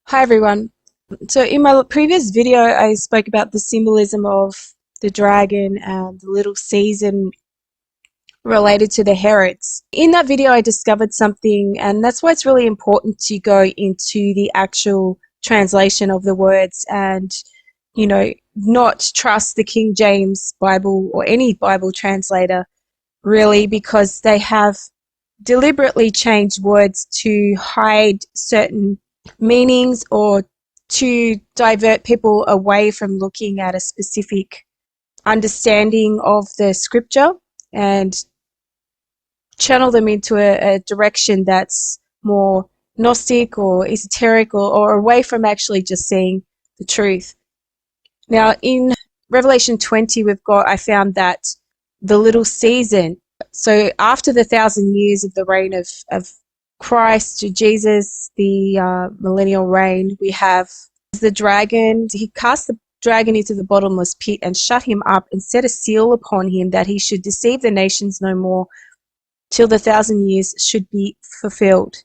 Hi everyone. So in my previous video I spoke about the symbolism of the dragon and the little season related to the Herods. In that video I discovered something, and that's why it's really important to go into the actual translation of the words and, not trust the King James Bible or any Bible translator really, because they have deliberately changed words to hide certain meanings or to divert people away from looking at a specific understanding of the scripture and channel them into a direction that's more Gnostic or esoteric or away from actually just seeing the truth. Now in Revelation 20 I found that the little season, so after the 1,000 years of the reign of Christ, Jesus, the millennial reign, we have the dragon. He cast the dragon into the bottomless pit and shut him up and set a seal upon him that he should deceive the nations no more till the 1,000 years should be fulfilled.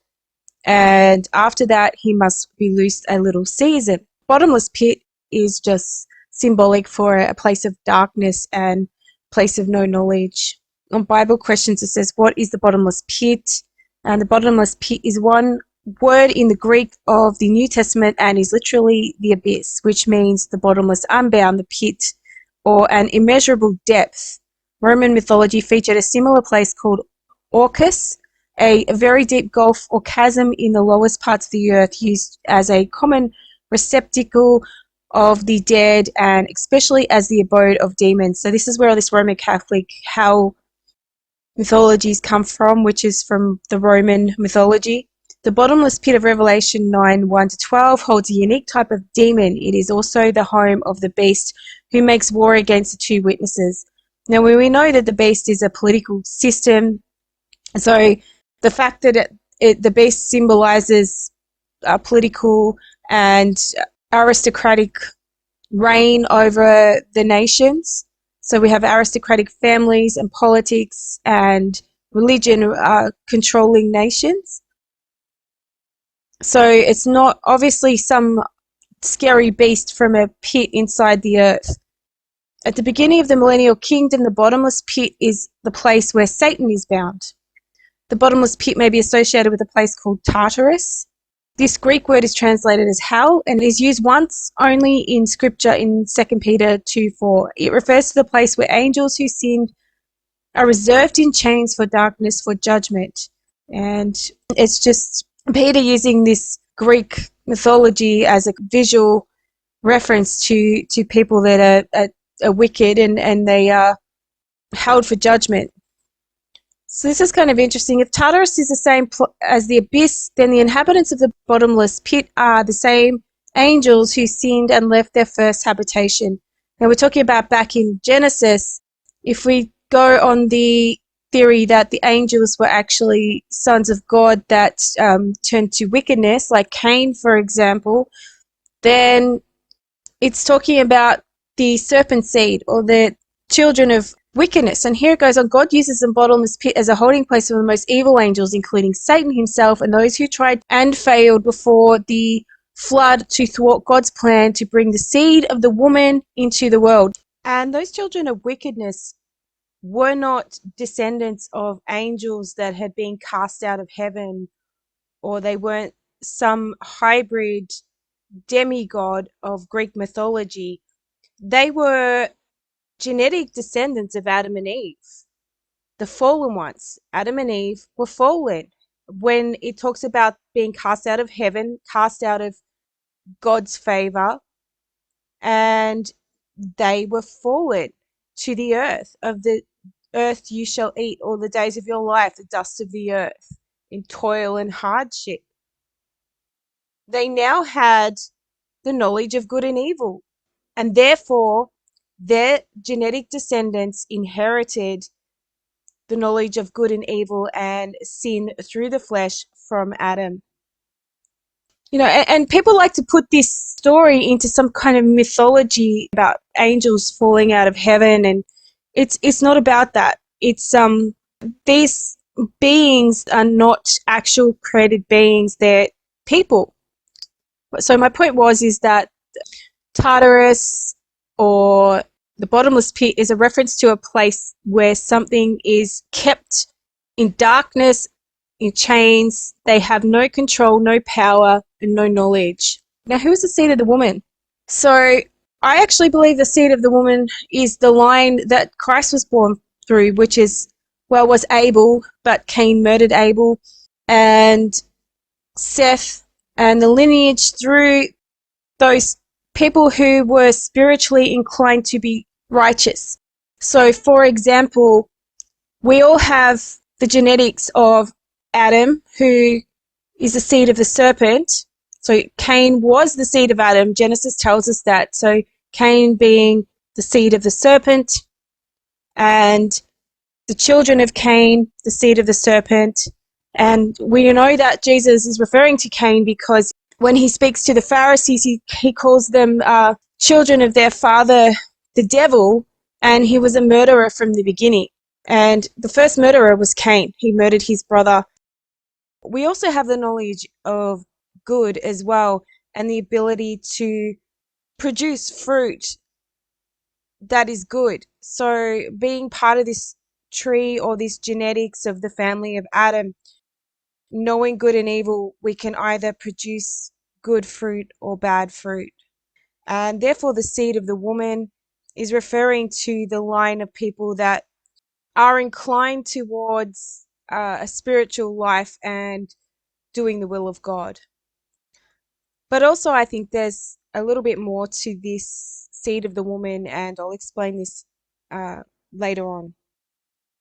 And after that, he must be loosed a little season. Bottomless pit is just symbolic for a place of darkness and place of no knowledge. On Bible Questions, it says, what is the bottomless pit? And the bottomless pit is one word in the Greek of the New Testament and is literally the abyss, which means the bottomless, unbound, the pit, or an immeasurable depth. Roman mythology featured a similar place called Orcus, a very deep gulf or chasm in the lowest parts of the earth, used as a common receptacle of the dead and especially as the abode of demons. So this is where all this Roman Catholic hell mythologies come from, which is from the Roman mythology. The bottomless pit of Revelation 9, 1-12 holds a unique type of demon. It is also the home of the beast who makes war against the two witnesses. Now we know that the beast is a political system, so the fact that the beast symbolizes political and aristocratic reign over the nations. So we have aristocratic families and politics and religion controlling nations. So it's not obviously some scary beast from a pit inside the earth. At the beginning of the millennial kingdom, the bottomless pit is the place where Satan is bound. The bottomless pit may be associated with a place called Tartarus. This Greek word is translated as hell and is used once only in scripture in 2 Peter 2:4. It refers to the place where angels who sinned are reserved in chains for darkness, for judgment. And it's just Peter using this Greek mythology as a visual reference to people that are wicked and they are held for judgment. So this is kind of interesting. If Tartarus is the same as the abyss, then the inhabitants of the bottomless pit are the same angels who sinned and left their first habitation. Now we're talking about back in Genesis. If we go on the theory that the angels were actually sons of God that turned to wickedness, like Cain, for example, then it's talking about the serpent seed or the children of wickedness. And here it goes on, God uses the bottomless pit as a holding place for the most evil angels, including Satan himself and those who tried and failed before the flood to thwart God's plan to bring the seed of the woman into the world. And those children of wickedness were not descendants of angels that had been cast out of heaven, or they weren't some hybrid demigod of Greek mythology. They were genetic descendants of Adam and Eve, the fallen ones. Adam and Eve were fallen. When it talks about being cast out of heaven, cast out of God's favor, and they were fallen to the earth. Of the earth you shall eat all the days of your life, the dust of the earth, in toil and hardship. They now had the knowledge of good and evil, and therefore their genetic descendants inherited the knowledge of good and evil and sin through the flesh from Adam. And people like to put this story into some kind of mythology about angels falling out of heaven, and it's not about that. It's these beings are not actual created beings, they're people. So my point is that Tartarus, or the bottomless pit, is a reference to a place where something is kept in darkness, in chains. They have no control, no power, and no knowledge. Now, who is the seed of the woman? So I actually believe the seed of the woman is the line that Christ was born through, which was Abel, but Cain murdered Abel, and Seth, and the lineage through those people who were spiritually inclined to be righteous. So, for example, we all have the genetics of Adam, who is the seed of the serpent. So Cain was the seed of Adam. Genesis tells us that. So Cain being the seed of the serpent, and the children of Cain, the seed of the serpent. And we know that Jesus is referring to Cain because when he speaks to the Pharisees, he calls them children of their father, the devil, and he was a murderer from the beginning. And the first murderer was Cain. He murdered his brother. We also have the knowledge of good as well, and the ability to produce fruit that is good. So being part of this tree, or this genetics of the family of Adam, knowing good and evil, we can either produce good fruit or bad fruit. And therefore the seed of the woman is referring to the line of people that are inclined towards a spiritual life and doing the will of God. But also I think there's a little bit more to this seed of the woman, and I'll explain this later on.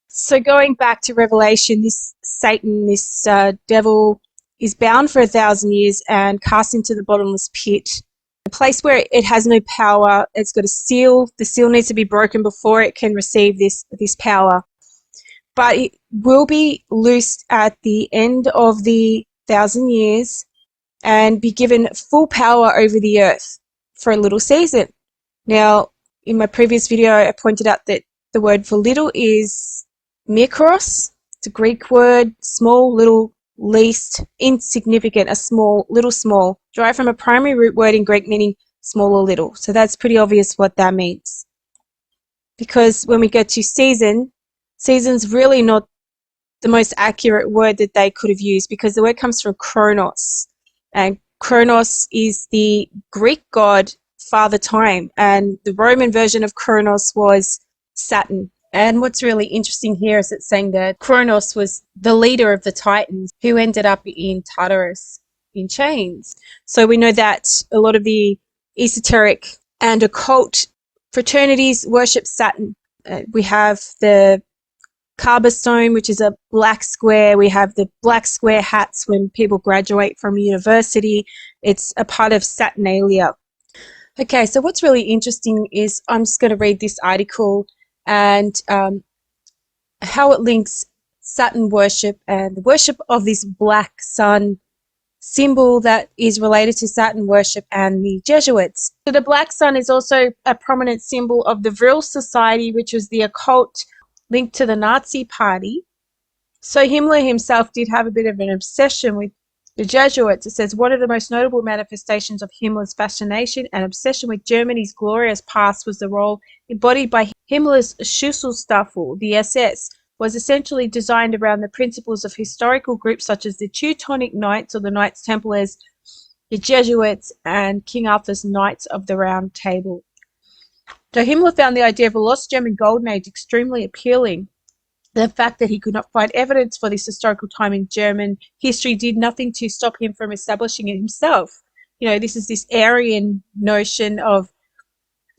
So going back to Revelation, this Satan, this devil, is bound for 1,000 years and cast into the bottomless pit, a place where it has no power. It's got a seal. The seal needs to be broken before it can receive this power. But it will be loosed at the end of the 1,000 years and be given full power over the earth for a little season. Now, in my previous video, I pointed out that the word for little is mikros. It's a Greek word, small, little, least, insignificant, a small, little, small, derived from a primary root word in Greek meaning small or little. So that's pretty obvious what that means. Because when we get to season's really not the most accurate word that they could have used, because the word comes from Cronos. And Cronos is the Greek god Father Time, and the Roman version of Cronos was Saturn. And what's really interesting here is it's saying that Cronos was the leader of the Titans who ended up in Tartarus in chains. So we know that a lot of the esoteric and occult fraternities worship Saturn. We have the Kaba stone, which is a black square. We have the black square hats when people graduate from university. It's a part of Saturnalia. Okay, so what's really interesting is I'm just going to read this article and how it links Saturn worship and the worship of this black sun symbol that is related to Saturn worship and the Jesuits. So the black sun is also a prominent symbol of the Vril Society, which was the occult linked to the Nazi Party. So Himmler himself did have a bit of an obsession with the Jesuits. It says, one of the most notable manifestations of Himmler's fascination and obsession with Germany's glorious past was the role embodied by Himmler's Schutzstaffel. The SS was essentially designed around the principles of historical groups such as the Teutonic Knights or the Knights Templars, the Jesuits, and King Arthur's Knights of the Round Table. So Himmler found the idea of a lost German golden age extremely appealing. The fact that he could not find evidence for this historical time in German history did nothing to stop him from establishing it himself. You know, this is this Aryan notion of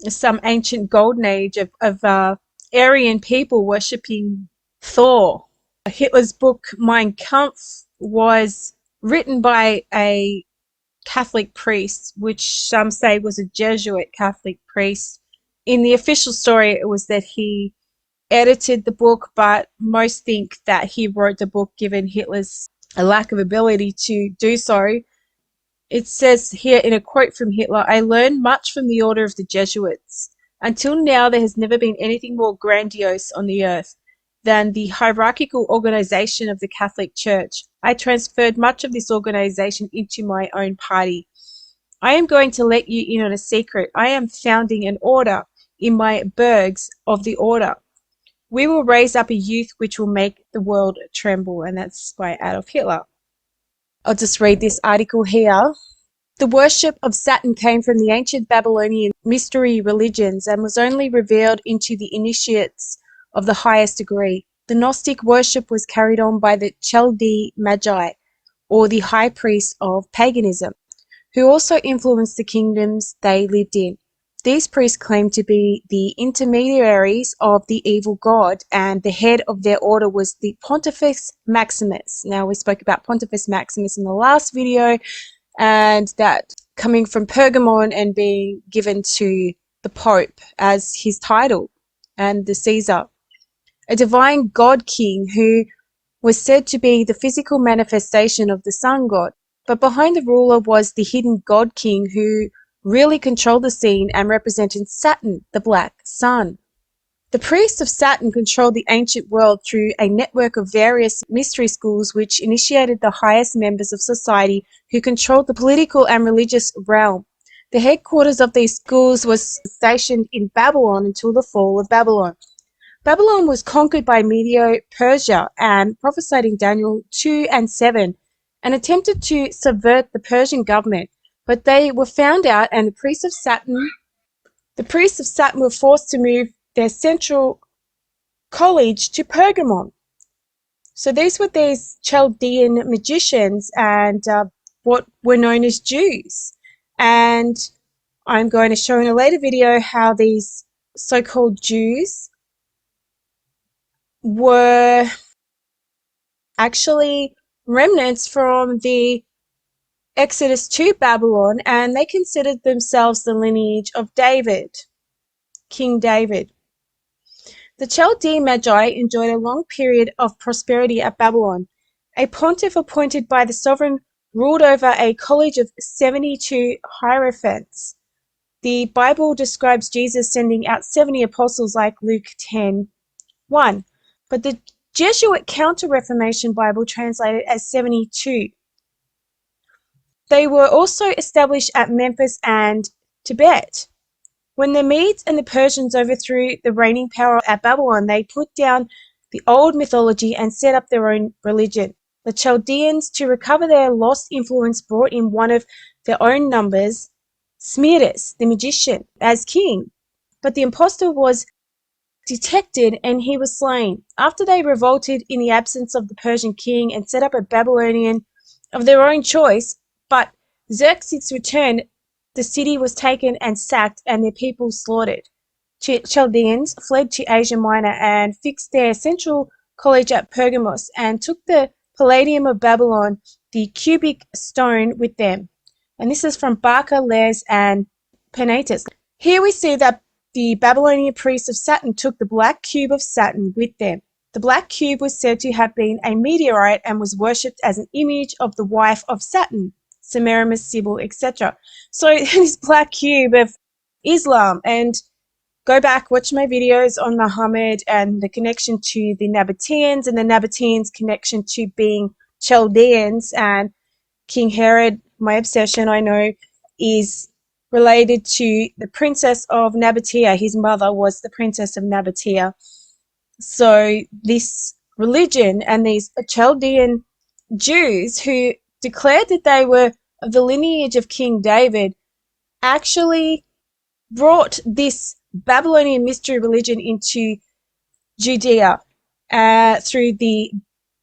some ancient golden age of Aryan people worshipping Thor. Hitler's book Mein Kampf was written by a Catholic priest, which some say was a Jesuit Catholic priest. In the official story, it was that he edited the book, but most think that he wrote the book given Hitler's lack of ability to do so. It says here in a quote from Hitler, "I learned much from the order of the Jesuits. Until now, there has never been anything more grandiose on the earth than the hierarchical organization of the Catholic Church. I transferred much of this organization into my own party. I am going to let you in on a secret. I am founding an order in my burghs of the order. We will raise up a youth which will make the world tremble. And that's by Adolf Hitler. I'll just read this article here. The worship of Saturn came from the ancient Babylonian mystery religions and was only revealed into the initiates of the highest degree. The Gnostic worship was carried on by the Chaldee Magi, or the high priests of paganism, who also influenced the kingdoms they lived in. These priests claimed to be the intermediaries of the evil god, and the head of their order was the Pontifex Maximus. Now, we spoke about Pontifex Maximus in the last video, and that coming from Pergamon and being given to the Pope as his title, and the Caesar. A divine god king who was said to be the physical manifestation of the sun god. But behind the ruler was the hidden god king who really controlled the scene and represented Saturn, the black sun. The priests of Saturn controlled the ancient world through a network of various mystery schools which initiated the highest members of society who controlled the political and religious realm. The headquarters of these schools was stationed in Babylon until the fall of Babylon. Babylon was conquered by Medo-Persia and prophesied in Daniel 2 and 7 and attempted to subvert the Persian government, but they were found out, and the priests of Saturn were forced to move their central college to Pergamon. So these were these Chaldean magicians and what were known as Jews. And I'm going to show in a later video how these so-called Jews were actually remnants from the Exodus to Babylon, and they considered themselves the lineage of David, King David. The Chaldean Magi enjoyed a long period of prosperity at Babylon. A pontiff appointed by the sovereign ruled over a college of 72 hierophants. The Bible describes Jesus sending out 70 apostles like Luke 10:1, but the Jesuit Counter-Reformation Bible translated as 72. They were also established at Memphis and Tibet. When the Medes and the Persians overthrew the reigning power at Babylon, they put down the old mythology and set up their own religion. The Chaldeans, to recover their lost influence, brought in one of their own numbers, Smerdis, the magician, as king. But the impostor was detected and he was slain. After they revolted in the absence of the Persian king and set up a Babylonian of their own choice, but Xerxes returned, the city was taken and sacked and their people slaughtered. Chaldeans fled to Asia Minor and fixed their central college at Pergamos and took the Palladium of Babylon, the cubic stone, with them. And this is from Barker, Les, and Penatus. Here we see that the Babylonian priests of Saturn took the black cube of Saturn with them. The black cube was said to have been a meteorite and was worshipped as an image of the wife of Saturn, Semiramis, Sybil, etc. So this black cube of Islam, and go back, watch my videos on Muhammad and the connection to the Nabataeans and the Nabataeans' connection to being Chaldeans, and King Herod, my obsession, I know, is related to the princess of Nabataea. His mother was the princess of Nabataea. So this religion and these Chaldean Jews who declared that they were of the lineage of King David actually brought this Babylonian mystery religion into Judea through the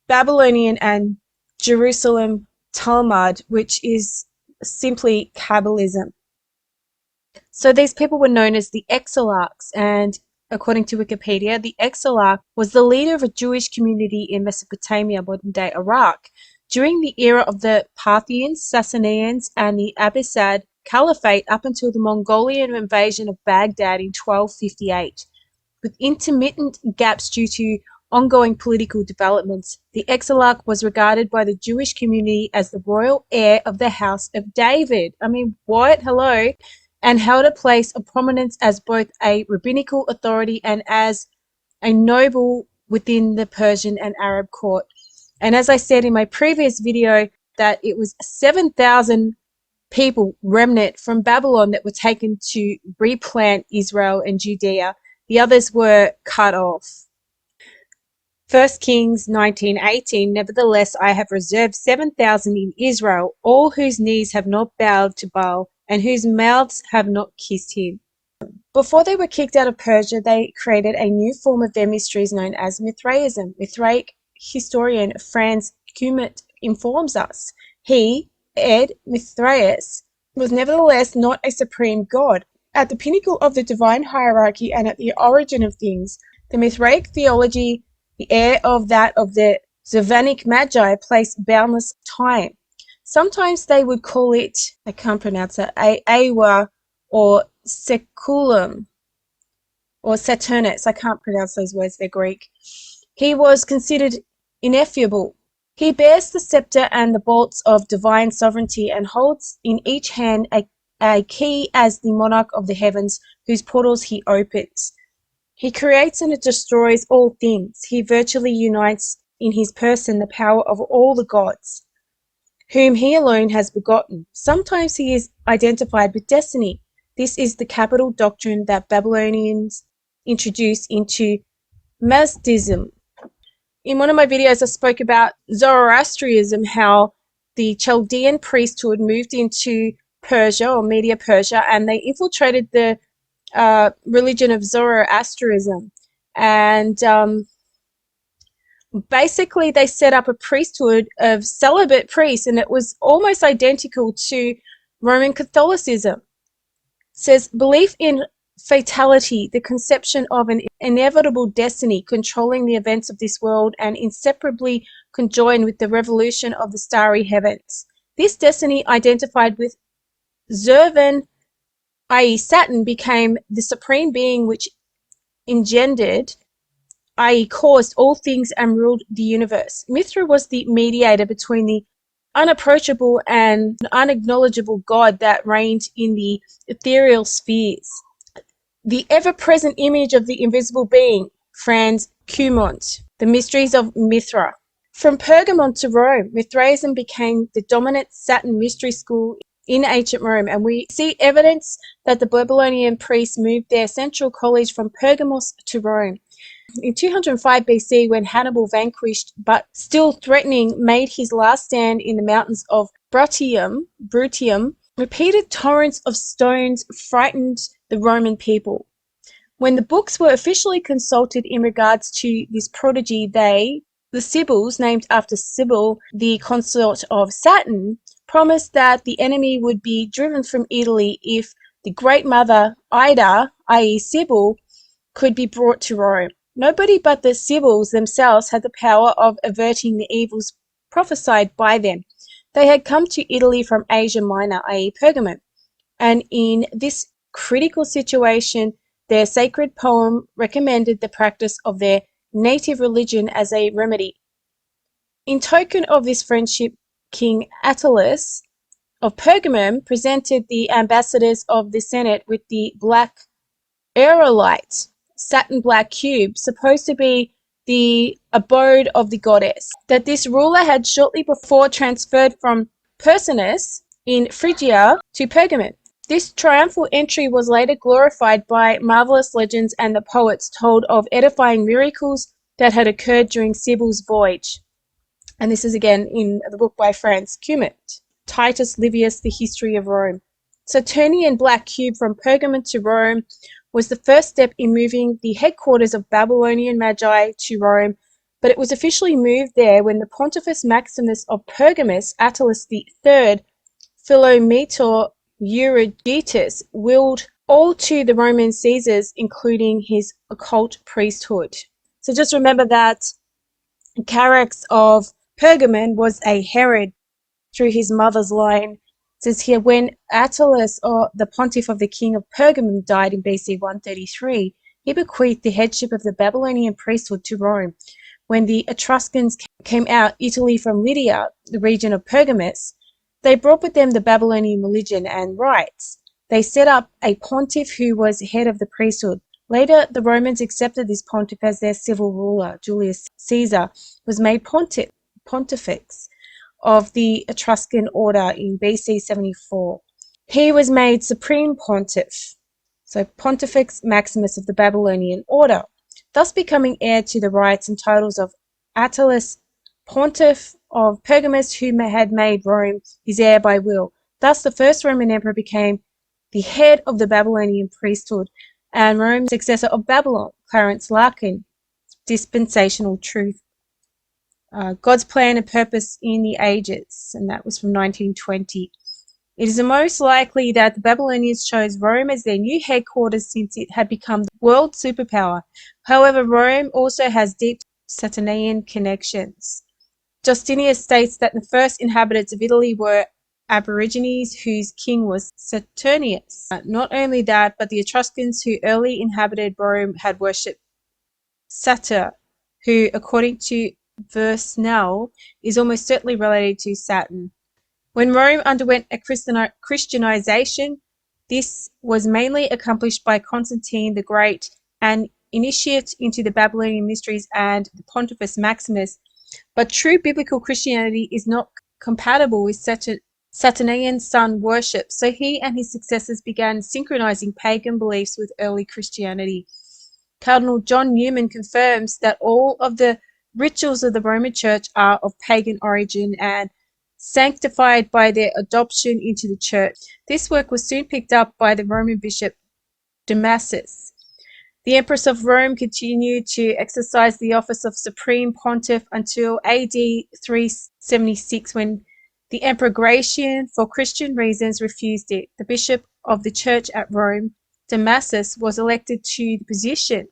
Babylonian and Jerusalem Talmud, which is simply Kabbalism. So these people were known as the Exilarchs, and according to Wikipedia, the Exilarch was the leader of a Jewish community in Mesopotamia, modern-day Iraq, during the era of the Parthians, Sassanians, and the Abbasid Caliphate up until the Mongolian invasion of Baghdad in 1258. With intermittent gaps due to ongoing political developments, the Exilarch was regarded by the Jewish community as the royal heir of the House of David. I mean, what? Hello? And held a place of prominence as both a rabbinical authority and as a noble within the Persian and Arab court. And as I said in my previous video, that it was 7,000 people, remnant from Babylon, that were taken to replant Israel and Judea. The others were cut off. 1 Kings 19:18, nevertheless I have reserved 7,000 in Israel, all whose knees have not bowed to Baal, and whose mouths have not kissed him. Before they were kicked out of Persia, they created a new form of their mysteries known as Mithraism. Mithraic historian Franz Kumet informs us. He, Ed Mithraeus, was nevertheless not a supreme god. At the pinnacle of the divine hierarchy and at the origin of things, the Mithraic theology, the heir of that of the Zervanic Magi, placed boundless time. Sometimes they would call it, I can't pronounce it, Awa or Seculum or Saturnus. I can't pronounce those words, they're Greek. He was considered ineffable. He bears the scepter and the bolts of divine sovereignty and holds in each hand a key as the monarch of the heavens, whose portals he opens. He creates and destroys all things. He virtually unites in his person the power of all the gods, whom he alone has begotten. Sometimes he is identified with destiny. This is the capital doctrine that Babylonians introduced into Mazdaism. In one of my videos, I spoke about Zoroastrianism, how the Chaldean priesthood moved into Persia or Media Persia, and they infiltrated the religion of Zoroastrianism. And basically, they set up a priesthood of celibate priests, and it was almost identical to Roman Catholicism. It says, belief in fatality, the conception of an inevitable destiny controlling the events of this world and inseparably conjoined with the revolution of the starry heavens. This destiny, identified with Zervan, i.e. Saturn, became the supreme being which engendered, i.e. caused all things and ruled the universe. Mithra was the mediator between the unapproachable and unacknowledgeable God that reigned in the ethereal spheres. The ever-present image of the invisible being, Franz Cumont, The Mysteries of Mithra. From Pergamon to Rome, Mithraism became the dominant Saturn mystery school in ancient Rome, and we see evidence that the Babylonian priests moved their central college from Pergamos to Rome. In 205 BC, when Hannibal, vanquished but still threatening, made his last stand in the mountains of Bruttium, repeated torrents of stones frightened the Roman people. When the books were officially consulted in regards to this prodigy, the Sibyls, named after Sibyl, the consort of Saturn, promised that the enemy would be driven from Italy if the Great Mother Ida, i.e. Sibyl, could be brought to Rome. Nobody but the Sibyls themselves had the power of averting the evils prophesied by them. They had come to Italy from Asia Minor, i.e. Pergamon, and in this critical situation, their sacred poem recommended the practice of their native religion as a remedy. In token of this friendship, King Attalus of Pergamum presented the ambassadors of the Senate with the black aerolite, satin black cube, supposed to be the abode of the goddess, that this ruler had shortly before transferred from Persinus in Phrygia to Pergamon. This triumphal entry was later glorified by marvelous legends, and the poets told of edifying miracles that had occurred during Sibyl's voyage. And this is again in the book by Franz Cumont, Titus Livius, The History of Rome. Saturnian black cube from Pergamon to Rome was the first step in moving the headquarters of Babylonian Magi to Rome, but it was officially moved there when the Pontifex Maximus of Pergamus, Attalus III, Philometor Euergetus, willed all to the Roman Caesars, including his occult priesthood. So just remember that Carax of Pergamon was a Herod through his mother's line. It says here, when Attalus, or the pontiff of the king of Pergamum, died in BC 133, he bequeathed the headship of the Babylonian priesthood to Rome. When the Etruscans came out Italy from Lydia, the region of Pergamus, they brought with them the Babylonian religion and rites. They set up a pontiff who was head of the priesthood. Later, the Romans accepted this pontiff as their civil ruler. Julius Caesar was made pontifex of the Etruscan order in BC 74. He was made supreme pontiff, so Pontifex Maximus of the Babylonian order, thus becoming heir to the rights and titles of Attalus, pontiff of Pergamus, who had made Rome his heir by will. Thus the first Roman emperor became the head of the Babylonian priesthood, and Rome's successor of Babylon, Clarence Larkin, dispensational truth. God's plan and purpose in the ages, and that was from 1920. It is most likely that the Babylonians chose Rome as their new headquarters since it had become the world superpower. However, Rome also has deep Saturnalia connections. Justinius states that the first inhabitants of Italy were Aborigines whose king was Saturnius. Not only that, but the Etruscans who early inhabited Rome had worshipped Satyr, who, according to verse now, is almost certainly related to Saturn. When Rome underwent a Christianization, this was mainly accomplished by Constantine the Great, an initiate into the Babylonian mysteries, and the Pontifex Maximus. But true biblical Christianity is not compatible with Saturnalia sun worship, so he and his successors began synchronizing pagan beliefs with early Christianity. Cardinal John Newman confirms that all of the rituals of the Roman Church are of pagan origin and sanctified by their adoption into the Church. This work was soon picked up by the Roman bishop Damasus. The Empress of Rome continued to exercise the office of Supreme Pontiff until AD 376, when the Emperor Gratian, for Christian reasons, refused it. The bishop of the Church at Rome, Damasus, was elected to the position.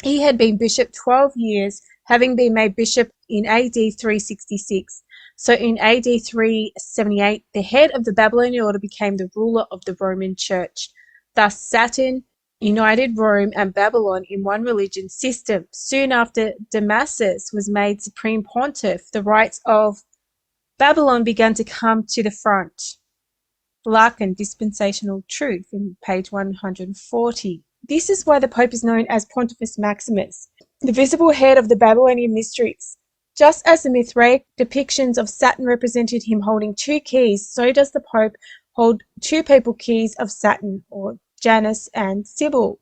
He had been bishop 12 years, having been made bishop in AD 366. So in AD 378, the head of the Babylonian order became the ruler of the Roman Church. Thus, Saturn united Rome and Babylon in one religion system. Soon after Damasus was made supreme pontiff, the rights of Babylon began to come to the front. Larkin, Dispensational Truth, in page 140. This is why the Pope is known as Pontifex Maximus, the visible head of the Babylonian mysteries. Just as the Mithraic depictions of Saturn represented him holding two keys, so does the Pope hold two papal keys of Saturn, or Janus and Sibyl.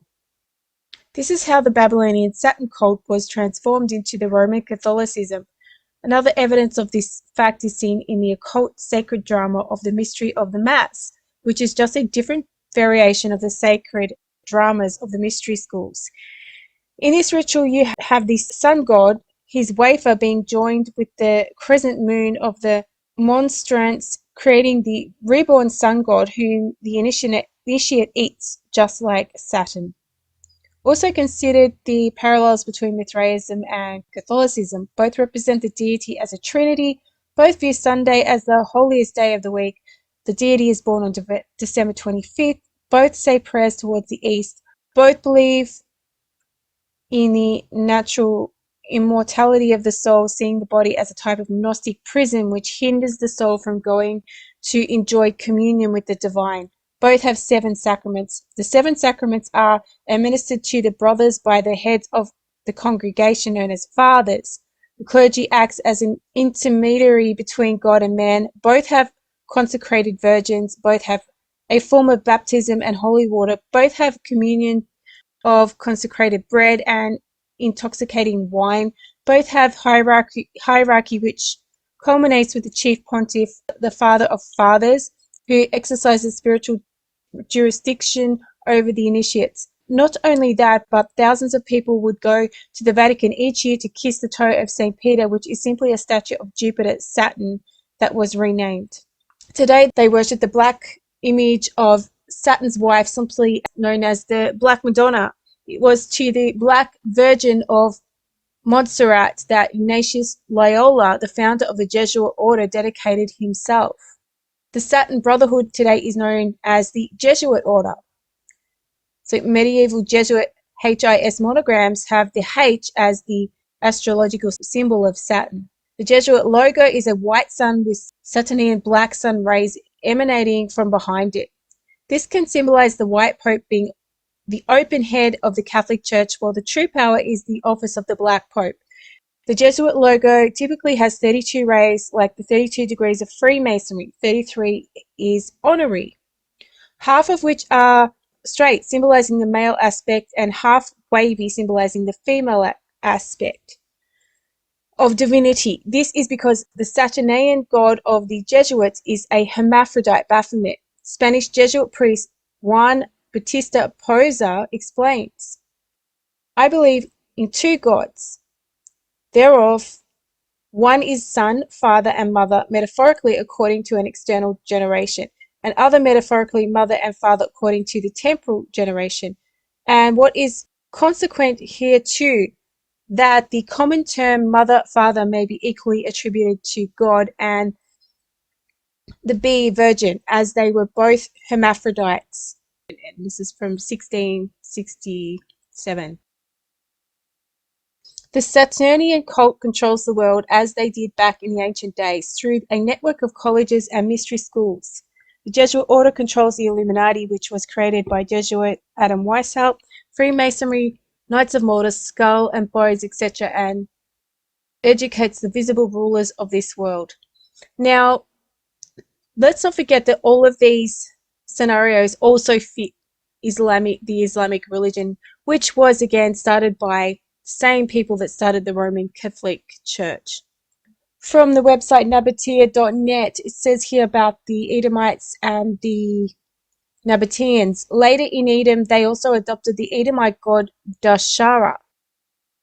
This is how the Babylonian Saturn cult was transformed into the Roman Catholicism. Another evidence of this fact is seen in the occult sacred drama of the Mystery of the Mass, which is just a different variation of the sacred dramas of the mystery schools. In this ritual, you have the sun god, his wafer being joined with the crescent moon of the monstrance, creating the reborn sun god whom the initiate eats, just like Saturn. Also considered the parallels between Mithraism and Catholicism. Both represent the deity as a trinity. Both view Sunday as the holiest day of the week. The deity is born on December 25th. Both say prayers towards the east. Both believe in the natural immortality of the soul, seeing the body as a type of Gnostic prison which hinders the soul from going to enjoy communion with the divine. Both have 7 sacraments. The 7 sacraments are administered to the brothers by the heads of the congregation known as fathers. The clergy acts as an intermediary between God and man. Both have consecrated virgins. Both have a form of baptism and holy water. Both have communion of consecrated bread and intoxicating wine. Both have hierarchy which culminates with the chief pontiff, the father of fathers, who exercises spiritual jurisdiction over the initiates. Not only that, but thousands of people would go to the Vatican each year to kiss the toe of St. Peter, which is simply a statue of Jupiter, Saturn, that was renamed. Today, they worship the black image of Saturn's wife, simply known as the Black Madonna. It was to the Black Virgin of Montserrat that Ignatius Loyola, the founder of the Jesuit order, dedicated himself. The Saturn Brotherhood today is known as the Jesuit order. So medieval Jesuit HIS monograms have the H as the astrological symbol of Saturn. The Jesuit logo is a white sun with Saturnian black sun rays emanating from behind it. This can symbolize the white pope being the open head of the Catholic Church, while the true power is the office of the black pope. The Jesuit logo typically has 32 rays, like the 32 degrees of Freemasonry. 33 is honorary, half of which are straight, symbolizing the male aspect, and half wavy, symbolizing the female aspect of divinity. This is because the Saturnalia god of the Jesuits is a hermaphrodite, Baphomet. Spanish Jesuit priest Juan Bautista Poza explains, I believe in two gods. Thereof, one is son, father, and mother, metaphorically according to an external generation, and other metaphorically mother and father according to the temporal generation. And what is consequent hereto, that the common term mother, father may be equally attributed to God and the bee virgin, as they were both hermaphrodites. And this is from 1667. The Saturnian cult controls the world as they did back in the ancient days through a network of colleges and mystery schools. The Jesuit order controls the Illuminati, which was created by Jesuit Adam Weishaupt, Freemasonry, Knights of Malta, Skull and Bones, etc., and educates the visible rulers of this world. Now, let's not forget that all of these scenarios also fit the Islamic religion, which was again started by the same people that started the Roman Catholic Church. From the website Nabataean.net, it says here about the Edomites and the Nabataeans. Later in Edom, they also adopted the Edomite god Dashara,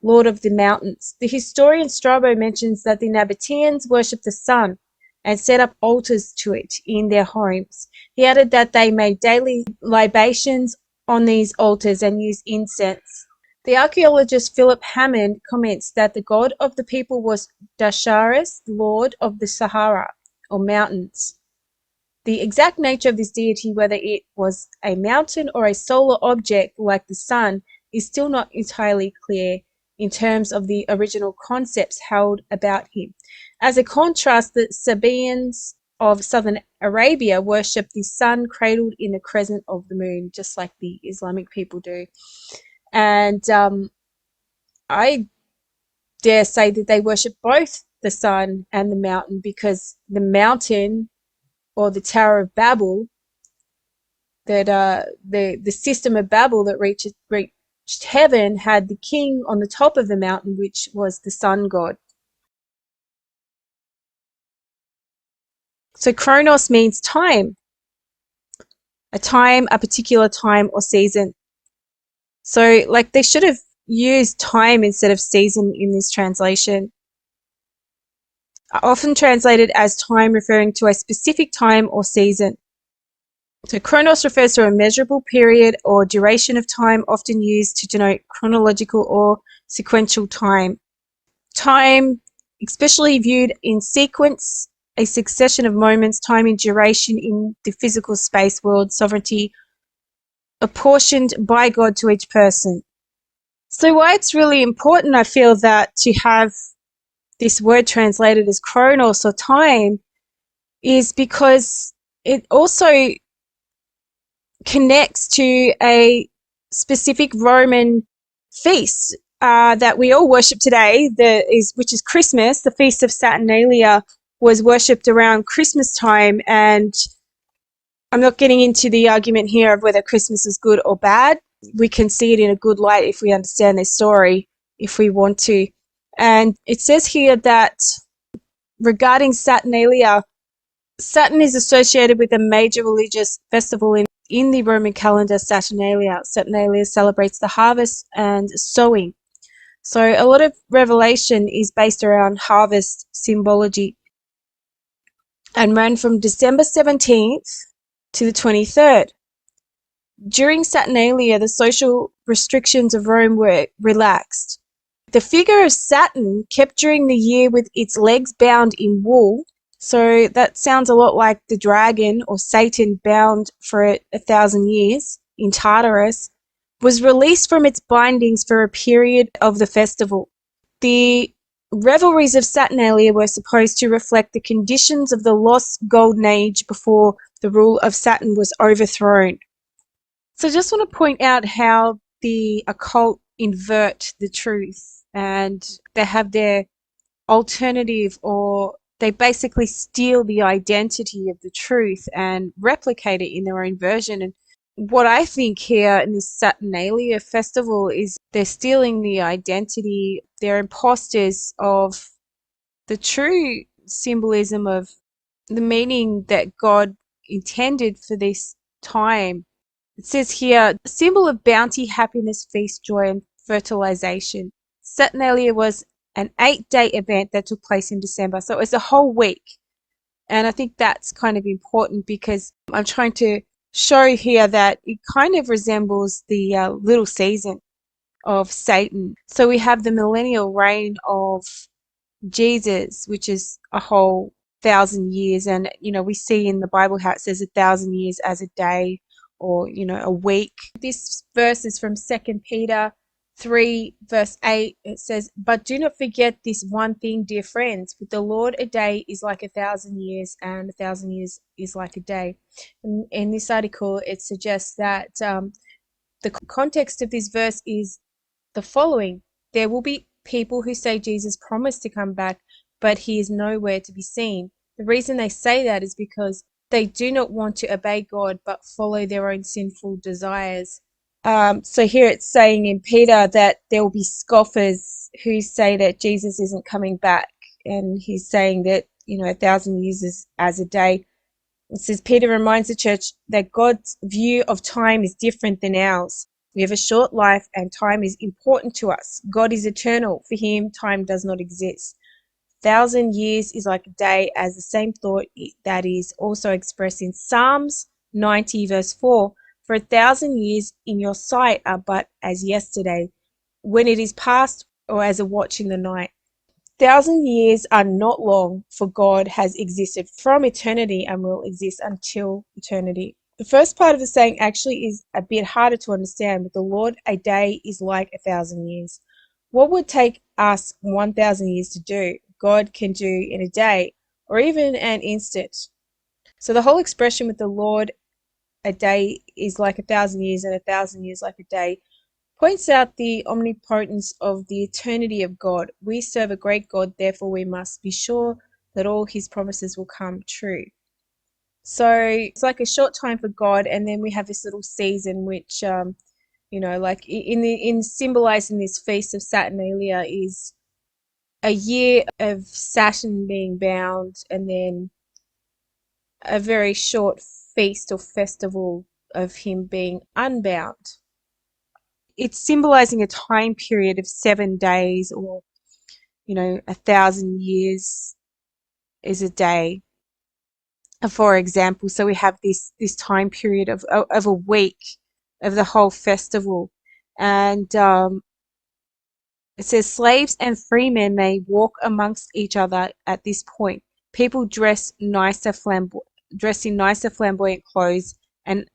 Lord of the Mountains. The historian Strabo mentions that the Nabataeans worshipped the sun and set up altars to it in their homes. He added that they made daily libations on these altars and used incense. The archaeologist Philip Hammond comments that the god of the people was Dasharas, Lord of the Sahara, or mountains. The exact nature of this deity, whether it was a mountain or a solar object like the sun, is still not entirely clear in terms of the original concepts held about him. As a contrast, the Sabaeans of southern Arabia worship the sun cradled in the crescent of the moon, just like the Islamic people do. And I dare say that they worship both the sun and the mountain, because the mountain, or the Tower of Babel, that the system of Babel that reached heaven, had the king on the top of the mountain, which was the sun god. So Cronos means time, a particular time or season. So like they should have used time instead of season in this translation. Often translated as time, referring to a specific time or season. So Cronos refers to a measurable period or duration of time, often used to denote chronological or sequential time. Time, especially viewed in sequence, a succession of moments, time in duration in the physical space world, sovereignty apportioned by God to each person. So why it's really important, I feel, that to have this word translated as Cronos or time is because it also connects to a specific Roman feast that we all worship today, which is Christmas. The Feast of Saturnalia was worshipped around Christmas time, and I'm not getting into the argument here of whether Christmas is good or bad. We can see it in a good light if we understand their story, if we want to. And it says here that regarding Saturnalia, Saturn is associated with a major religious festival in the Roman calendar, Saturnalia. Saturnalia celebrates the harvest and sowing. So a lot of Revelation is based around harvest symbology, and ran from December 17th to the 23rd. During Saturnalia, the social restrictions of Rome were relaxed. The figure of Saturn kept during the year with its legs bound in wool. So that sounds a lot like the dragon, or Satan, bound for 1,000 years in Tartarus, was released from its bindings for a period of the festival. The revelries of Saturnalia were supposed to reflect the conditions of the lost Golden Age before the rule of Saturn was overthrown. So I just want to point out how the occult invert the truth, and they have their alternative, or they basically steal the identity of the truth and replicate it in their own version. And what I think here in this Saturnalia festival is they're stealing the identity, they're imposters of the true symbolism of the meaning that God intended for this time. It says here, symbol of bounty, happiness, feast, joy, and fertilization. Saturnalia was an 8-day event that took place in December. So it was a whole week. And I think that's kind of important because I'm trying to show here that it kind of resembles the little season of Satan. So we have the millennial reign of Jesus, which is a whole 1,000 years. And, we see in the Bible how it says 1,000 years as a day, or, a week. This verse is from 2 Peter 3 verse 8. It says, "But do not forget this one thing, dear friends. With the Lord, a day is like 1,000 years, and 1,000 years is like a day." And in this article, it suggests that the context of this verse is the following: there will be people who say Jesus promised to come back, but he is nowhere to be seen. The reason they say that is because they do not want to obey God, but follow their own sinful desires. So here it's saying in Peter that there will be scoffers who say that Jesus isn't coming back, and he's saying that 1,000 years is as a day. It says Peter reminds the church that God's view of time is different than ours. We have a short life, and time is important to us. God is eternal. For him, time does not exist. 1,000 years is like a day, as the same thought that is also expressed in Psalms 90 verse 4. For 1,000 years in your sight are but as yesterday, when it is past, or as a watch in the night. 1,000 years are not long, for God has existed from eternity and will exist until eternity. The first part of the saying actually is a bit harder to understand. With the Lord, a day is like 1,000 years. What would take us 1,000 years to do, God can do in a day, or even an instant. So the whole expression with the Lord, a day is like 1,000 years, and 1,000 years like a day, points out the omnipotence of the eternity of God. We serve a great God, therefore we must be sure that all his promises will come true. So it's like a short time for God, and then we have this little season which like in symbolizing this feast of Saturnalia is a year of Saturn being bound, and then a very short feast or festival of him being unbound. It's symbolizing a time period of 7 days, or 1,000 years is a day, for example. So we have this time period of a week of the whole festival. And it says slaves and free men may walk amongst each other at this point. People dress in nicer flamboyant clothes and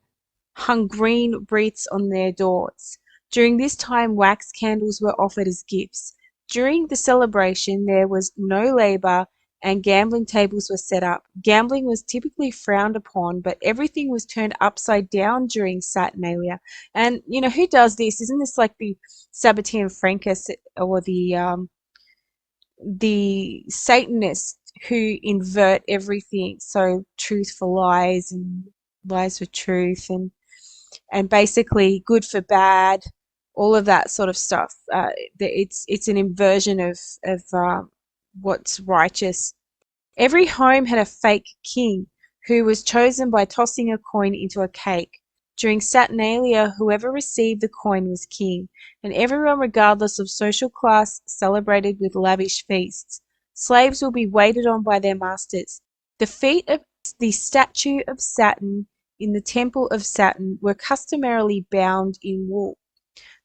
hung green wreaths on their doors. During this time, wax candles were offered as gifts. During the celebration, there was no labor, and gambling tables were set up. Gambling was typically frowned upon, but everything was turned upside down during Saturnalia. And who does this? Isn't this like the Sabbatean Frankists, or the Satanists who invert everything? So truth for lies, and lies for truth, and basically good for bad, all of that sort of stuff. It's an inversion of what's righteous. Every home had a fake king who was chosen by tossing a coin into a cake. During Saturnalia, whoever received the coin was king, and everyone, regardless of social class, celebrated with lavish feasts. Slaves will be waited on by their masters. The feet of the statue of Saturn in the temple of Saturn were customarily bound in wool.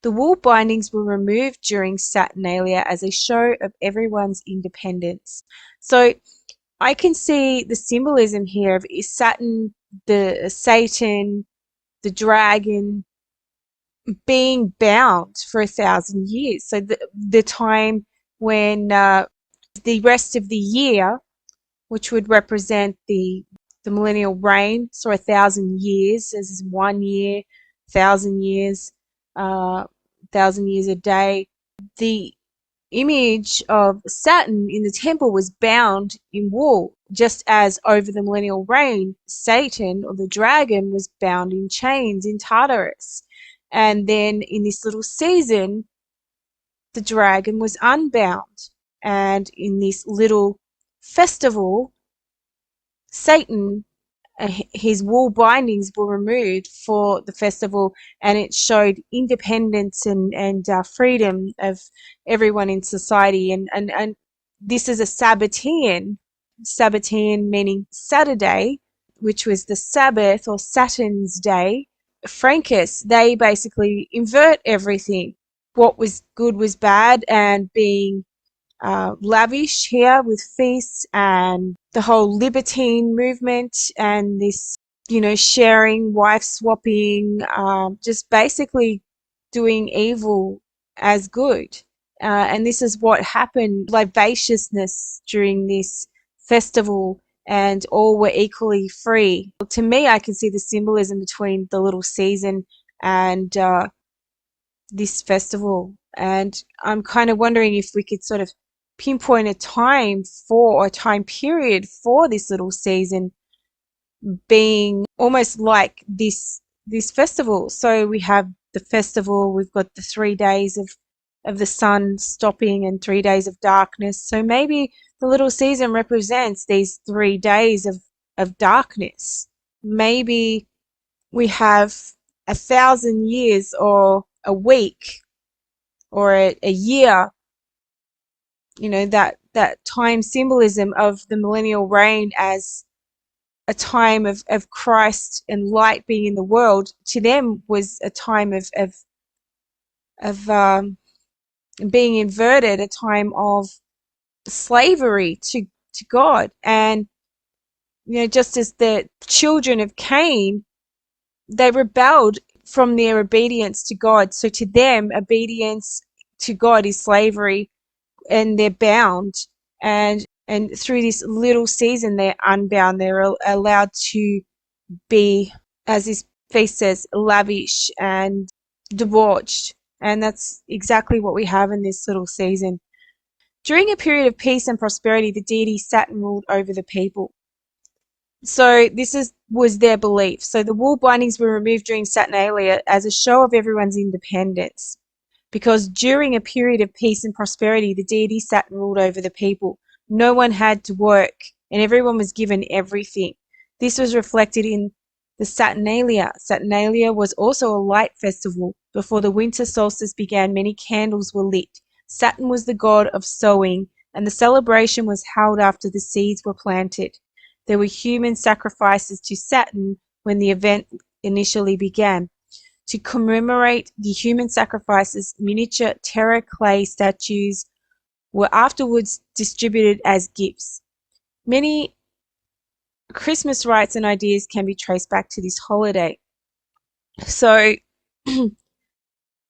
The wool bindings were removed during Saturnalia as a show of everyone's independence. So I can see the symbolism here of Saturn, Satan, the dragon being bound for 1,000 years. So the time when the rest of the year, which would represent the millennial reign, so 1,000 years, this is 1 year, 1,000 years, 1,000 years a day. The image of Saturn in the temple was bound in wool, just as over the millennial reign, Satan, or the dragon, was bound in chains in Tartarus. And then in this little season, the dragon was unbound. And in this little festival, Satan, his wool bindings were removed for the festival, and it showed independence and freedom of everyone in society. And this is a Sabbatean meaning Saturday, which was the Sabbath or Saturn's day. Francus, they basically invert everything. What was good was bad, and being lavish here with feasts and the whole libertine movement and this, sharing, wife swapping, just basically doing evil as good. And this is what happened, licentiousness during this festival, and all were equally free. To me, I can see the symbolism between the little season and this festival. And I'm kind of wondering if we could sort of pinpoint a time period for this little season being almost like this festival. So we have the festival, we've got the 3 days of the sun stopping and 3 days of darkness. So maybe the little season represents these 3 days of darkness. Maybe we have 1,000 years or a week or a year, that time symbolism of the millennial reign as a time of Christ and light being in the world. To them was a time of being inverted, a time of slavery to God. And just as the children of Cain, they rebelled from their obedience to God. So to them, obedience to God is slavery, and they're bound. And through this little season, they're unbound. They're allowed to be, as this feast says, lavish and debauched. And that's exactly what we have in this little season. During a period of peace and prosperity, the deity Saturn ruled over the people. So this was their belief. So the wool bindings were removed during Saturnalia as a show of everyone's independence, because during a period of peace and prosperity, the deity Saturn ruled over the people. No one had to work, and everyone was given everything. This was reflected in the Saturnalia. Saturnalia was also a light festival. Before the winter solstice began, many candles were lit. Saturn was the god of sowing, and the celebration was held after the seeds were planted. There were human sacrifices to Saturn when the event initially began. To commemorate the human sacrifices, miniature terra clay statues were afterwards distributed as gifts. Many Christmas rites and ideas can be traced back to this holiday. So,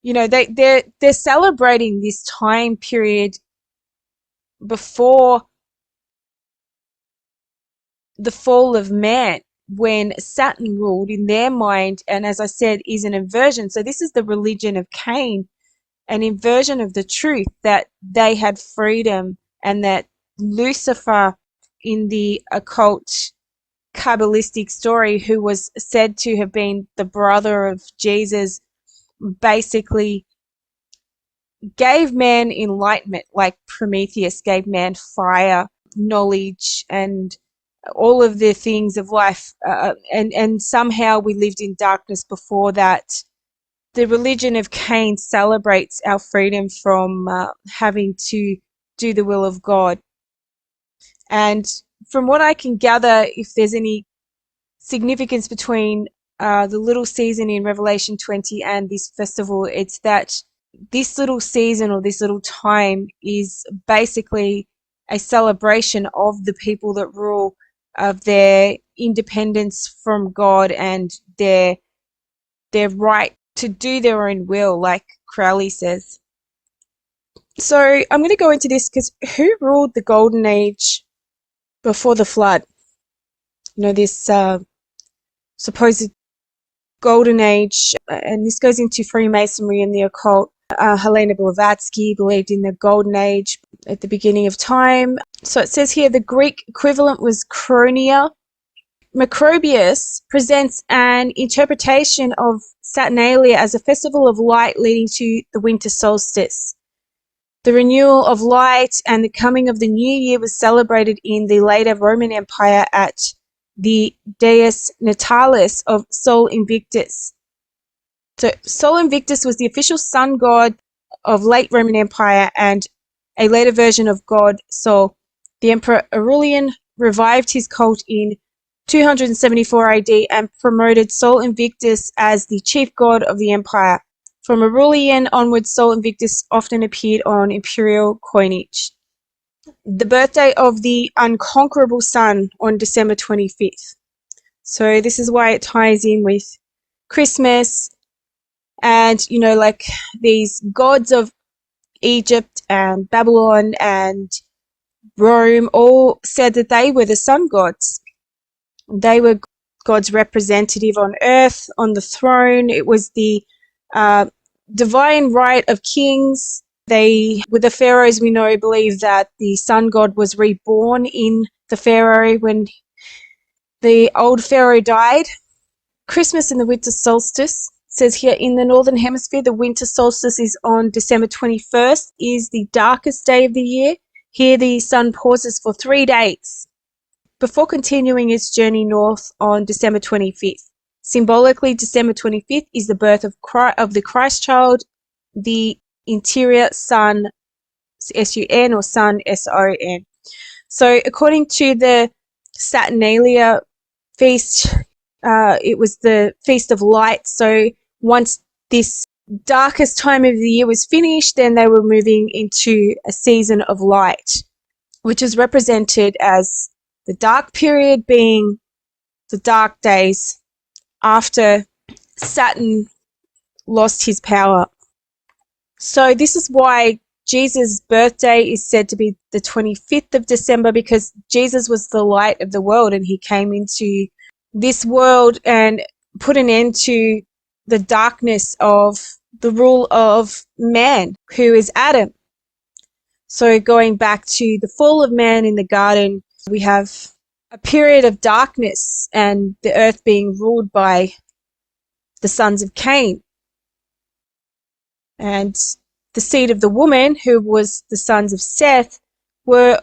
they're celebrating this time period before the fall of man, when Saturn ruled in their mind, and as I said, is an inversion. So this is the religion of Cain, an inversion of the truth, that they had freedom, and that Lucifer, in the occult Kabbalistic story, who was said to have been the brother of Jesus, basically gave man enlightenment, like Prometheus gave man fire, knowledge, and all of the things of life, and somehow we lived in darkness before that. The religion of Cain celebrates our freedom from having to do the will of God. And from what I can gather, if there's any significance between the little season in Revelation 20 and this festival, it's that this little season, or this little time, is basically a celebration of the people that rule, of their independence from God and their right to do their own will, like Crowley says. So I'm going to go into this because who ruled the Golden Age before the flood? This supposed Golden Age, and this goes into Freemasonry and the occult. Helena Blavatsky believed in the Golden Age at the beginning of time. So it says here the Greek equivalent was Cronia. Macrobius presents an interpretation of Saturnalia as a festival of light leading to the winter solstice. The renewal of light and the coming of the new year was celebrated in the later Roman Empire at the Dies Natalis of Sol Invictus. So Sol Invictus was the official sun god of late Roman Empire and a later version of god Sol. The Emperor Aurelian revived his cult in 274 AD and promoted Sol Invictus as the chief god of the empire. From Aurelian onwards, Sol Invictus often appeared on imperial coinage. The birthday of the unconquerable sun on December 25th. So this is why it ties in with Christmas and, you know, like these gods of Egypt and Babylon and Rome all said that they were the sun gods. They were God's representative on earth, on the throne. It was the divine right of kings. With the pharaohs, we know, believe that the sun god was reborn in the pharaoh when the old pharaoh died. Christmas and the winter solstice says here in the northern hemisphere, the winter solstice is on December 21st, is the darkest day of the year. Here the sun pauses for 3 days before continuing its journey north on December 25th. Symbolically, December 25th is the birth of the Christ child, the interior sun, S-U-N, or sun, S-O-N. So according to the Saturnalia feast, it was the Feast of Light. So once this darkest time of the year was finished, then they were moving into a season of light, which is represented as the dark period being the dark days after Saturn lost his power. So this is why Jesus' birthday is said to be the 25th of December, because Jesus was the light of the world and he came into this world and put an end to the darkness of the rule of man, who is Adam. So going back to the fall of man in the garden, we have a period of darkness and the earth being ruled by the sons of Cain. And the seed of the woman, who was the sons of Seth, were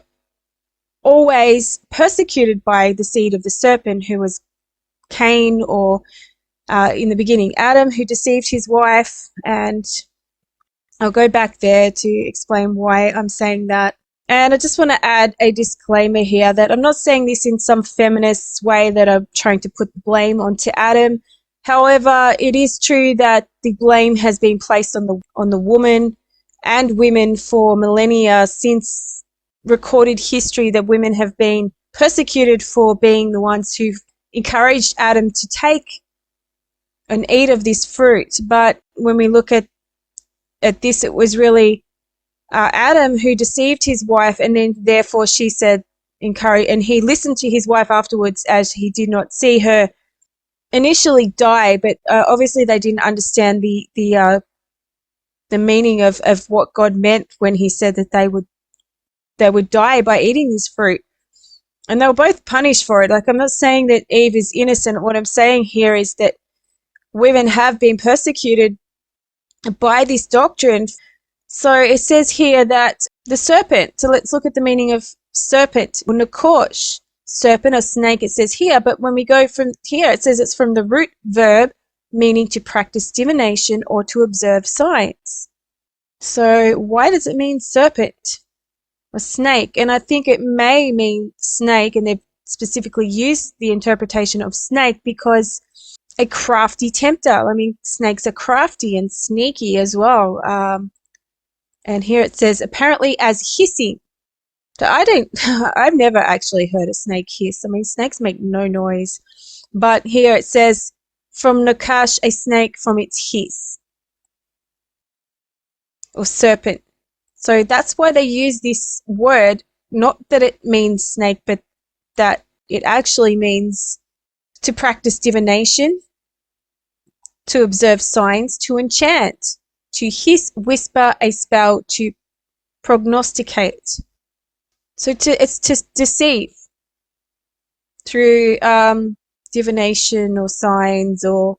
always persecuted by the seed of the serpent, who was Cain, or in the beginning Adam, who deceived his wife. And I'll go back there to explain why I'm saying that. And I just want to add a disclaimer here that I'm not saying this in some feminist way that I'm trying to put the blame onto Adam. However, it is true that the blame has been placed on the woman and women for millennia, since recorded history, that women have been persecuted for being the ones who encouraged Adam to take and eat of this fruit. But when we look at this, it was really Adam who deceived his wife, and then therefore she said and he listened to his wife afterwards, as he did not see her initially die, but obviously they didn't understand the meaning of what God meant when he said that they would die by eating this fruit. And they were both punished for it. Like, I'm not saying that Eve is innocent. What I'm saying here is that women have been persecuted by this doctrine. So it says here that the serpent, so let's look at the meaning of serpent, or nakosh, serpent or snake, it says here. But when we go from here, it says it's from the root verb meaning to practice divination or to observe signs. So why does it mean serpent or snake? And I think it may mean snake, and they've specifically used the interpretation of snake because a crafty tempter. I mean, snakes are crafty and sneaky as well. And here it says apparently as hissing. So I've never actually heard a snake hiss. I mean, snakes make no noise. But here it says from nakash, a snake, from its hiss, or serpent. So that's why they use this word, not that it means snake, but that it actually means to practice divination, to observe signs, to enchant. to hiss, whisper, a spell, to prognosticate. So it's to deceive through divination or signs, or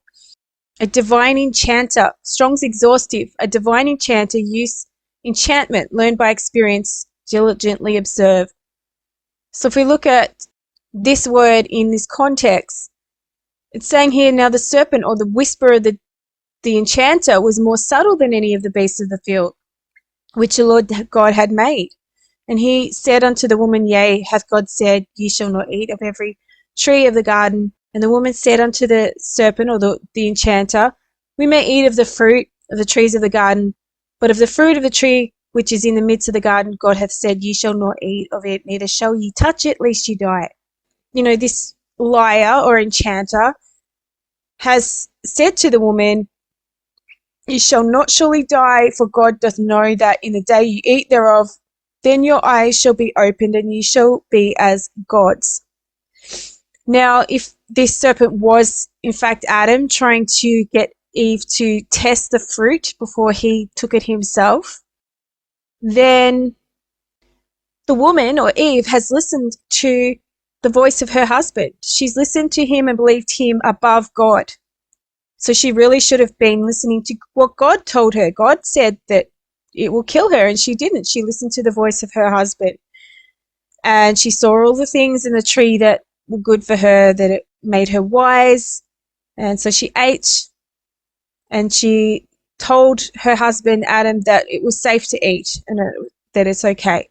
a divine enchanter. Strong's exhaustive. A divine enchanter use enchantment learned by experience, diligently observe. So if we look at this word in this context, it's saying here, now the serpent, or the whisperer, the enchanter, was more subtle than any of the beasts of the field, which the Lord God had made. And he said unto the woman, Yea, hath God said, Ye shall not eat of every tree of the garden. And the woman said unto the serpent, or the enchanter, We may eat of the fruit of the trees of the garden, but of the fruit of the tree which is in the midst of the garden, God hath said, Ye shall not eat of it, neither shall ye touch it, lest ye die. You know, this liar or enchanter has said to the woman, You shall not surely die, for God doth know that in the day you eat thereof, then your eyes shall be opened, and ye shall be as gods. Now, if this serpent was in fact Adam trying to get Eve to test the fruit before he took it himself, then the woman, or Eve, has listened to the voice of her husband. She's listened to him and believed him above God. So she really should have been listening to what God told her. God said that it will kill her, and she didn't. She listened to the voice of her husband. And she saw all the things in the tree that were good for her, that it made her wise. And so she ate, and she told her husband, Adam, that it was safe to eat, and that it's okay.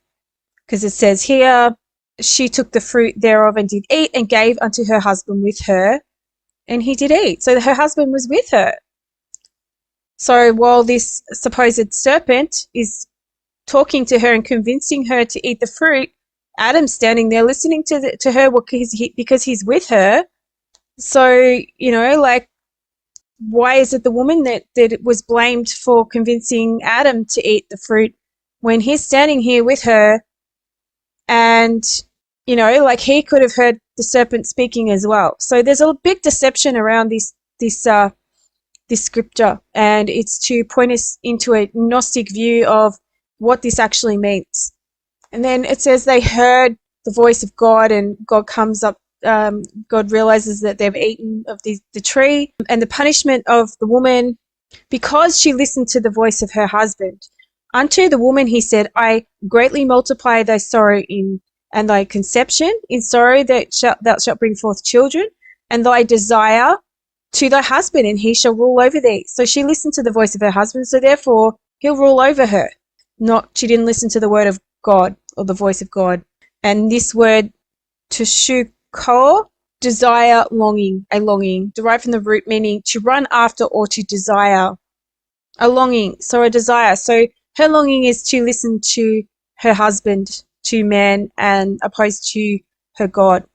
Because it says here, she took the fruit thereof and did eat, and gave unto her husband with her, and he did eat. So her husband was with her. So while this supposed serpent is talking to her and convincing her to eat the fruit, Adam's standing there listening to her because he's with her. So, you know, like, why is it the woman that was blamed for convincing Adam to eat the fruit when he's standing here with her? And, you know, like, he could have heard the serpent speaking as well. So there's a big deception around this scripture, and it's to point us into a Gnostic view of what this actually means. And then it says they heard the voice of God, and God comes up, God realizes that they've eaten of the tree, and the punishment of the woman, because she listened to the voice of her husband. Unto the woman he said, I greatly multiply thy sorrow and thy conception. In sorrow thou shalt bring forth children, and thy desire to thy husband, and he shall rule over thee. So she listened to the voice of her husband, so therefore he'll rule over her. She didn't listen to the word of God, or the voice of God. And this word, teshuko, desire, longing, a longing, derived from the root meaning to run after or to desire. A longing, so a desire. So her longing is to listen to her husband, to man, and opposed to her God.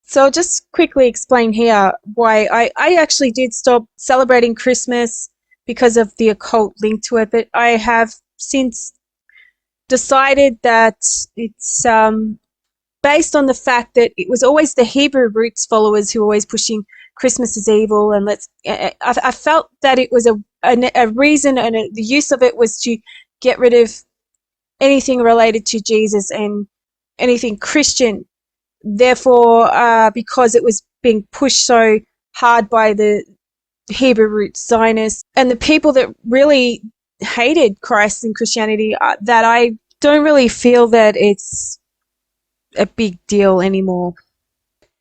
So I'll just quickly explain here why I actually did stop celebrating Christmas because of the occult link to it, but I have since decided that it's based on the fact that it was always the Hebrew roots followers who were always pushing Christmas is evil, and I felt that it was a reason, and the use of it was to get rid of anything related to Jesus and anything Christian. Therefore, because it was being pushed so hard by the Hebrew roots Zionists and the people that really hated Christ and Christianity, that I don't really feel that it's a big deal anymore,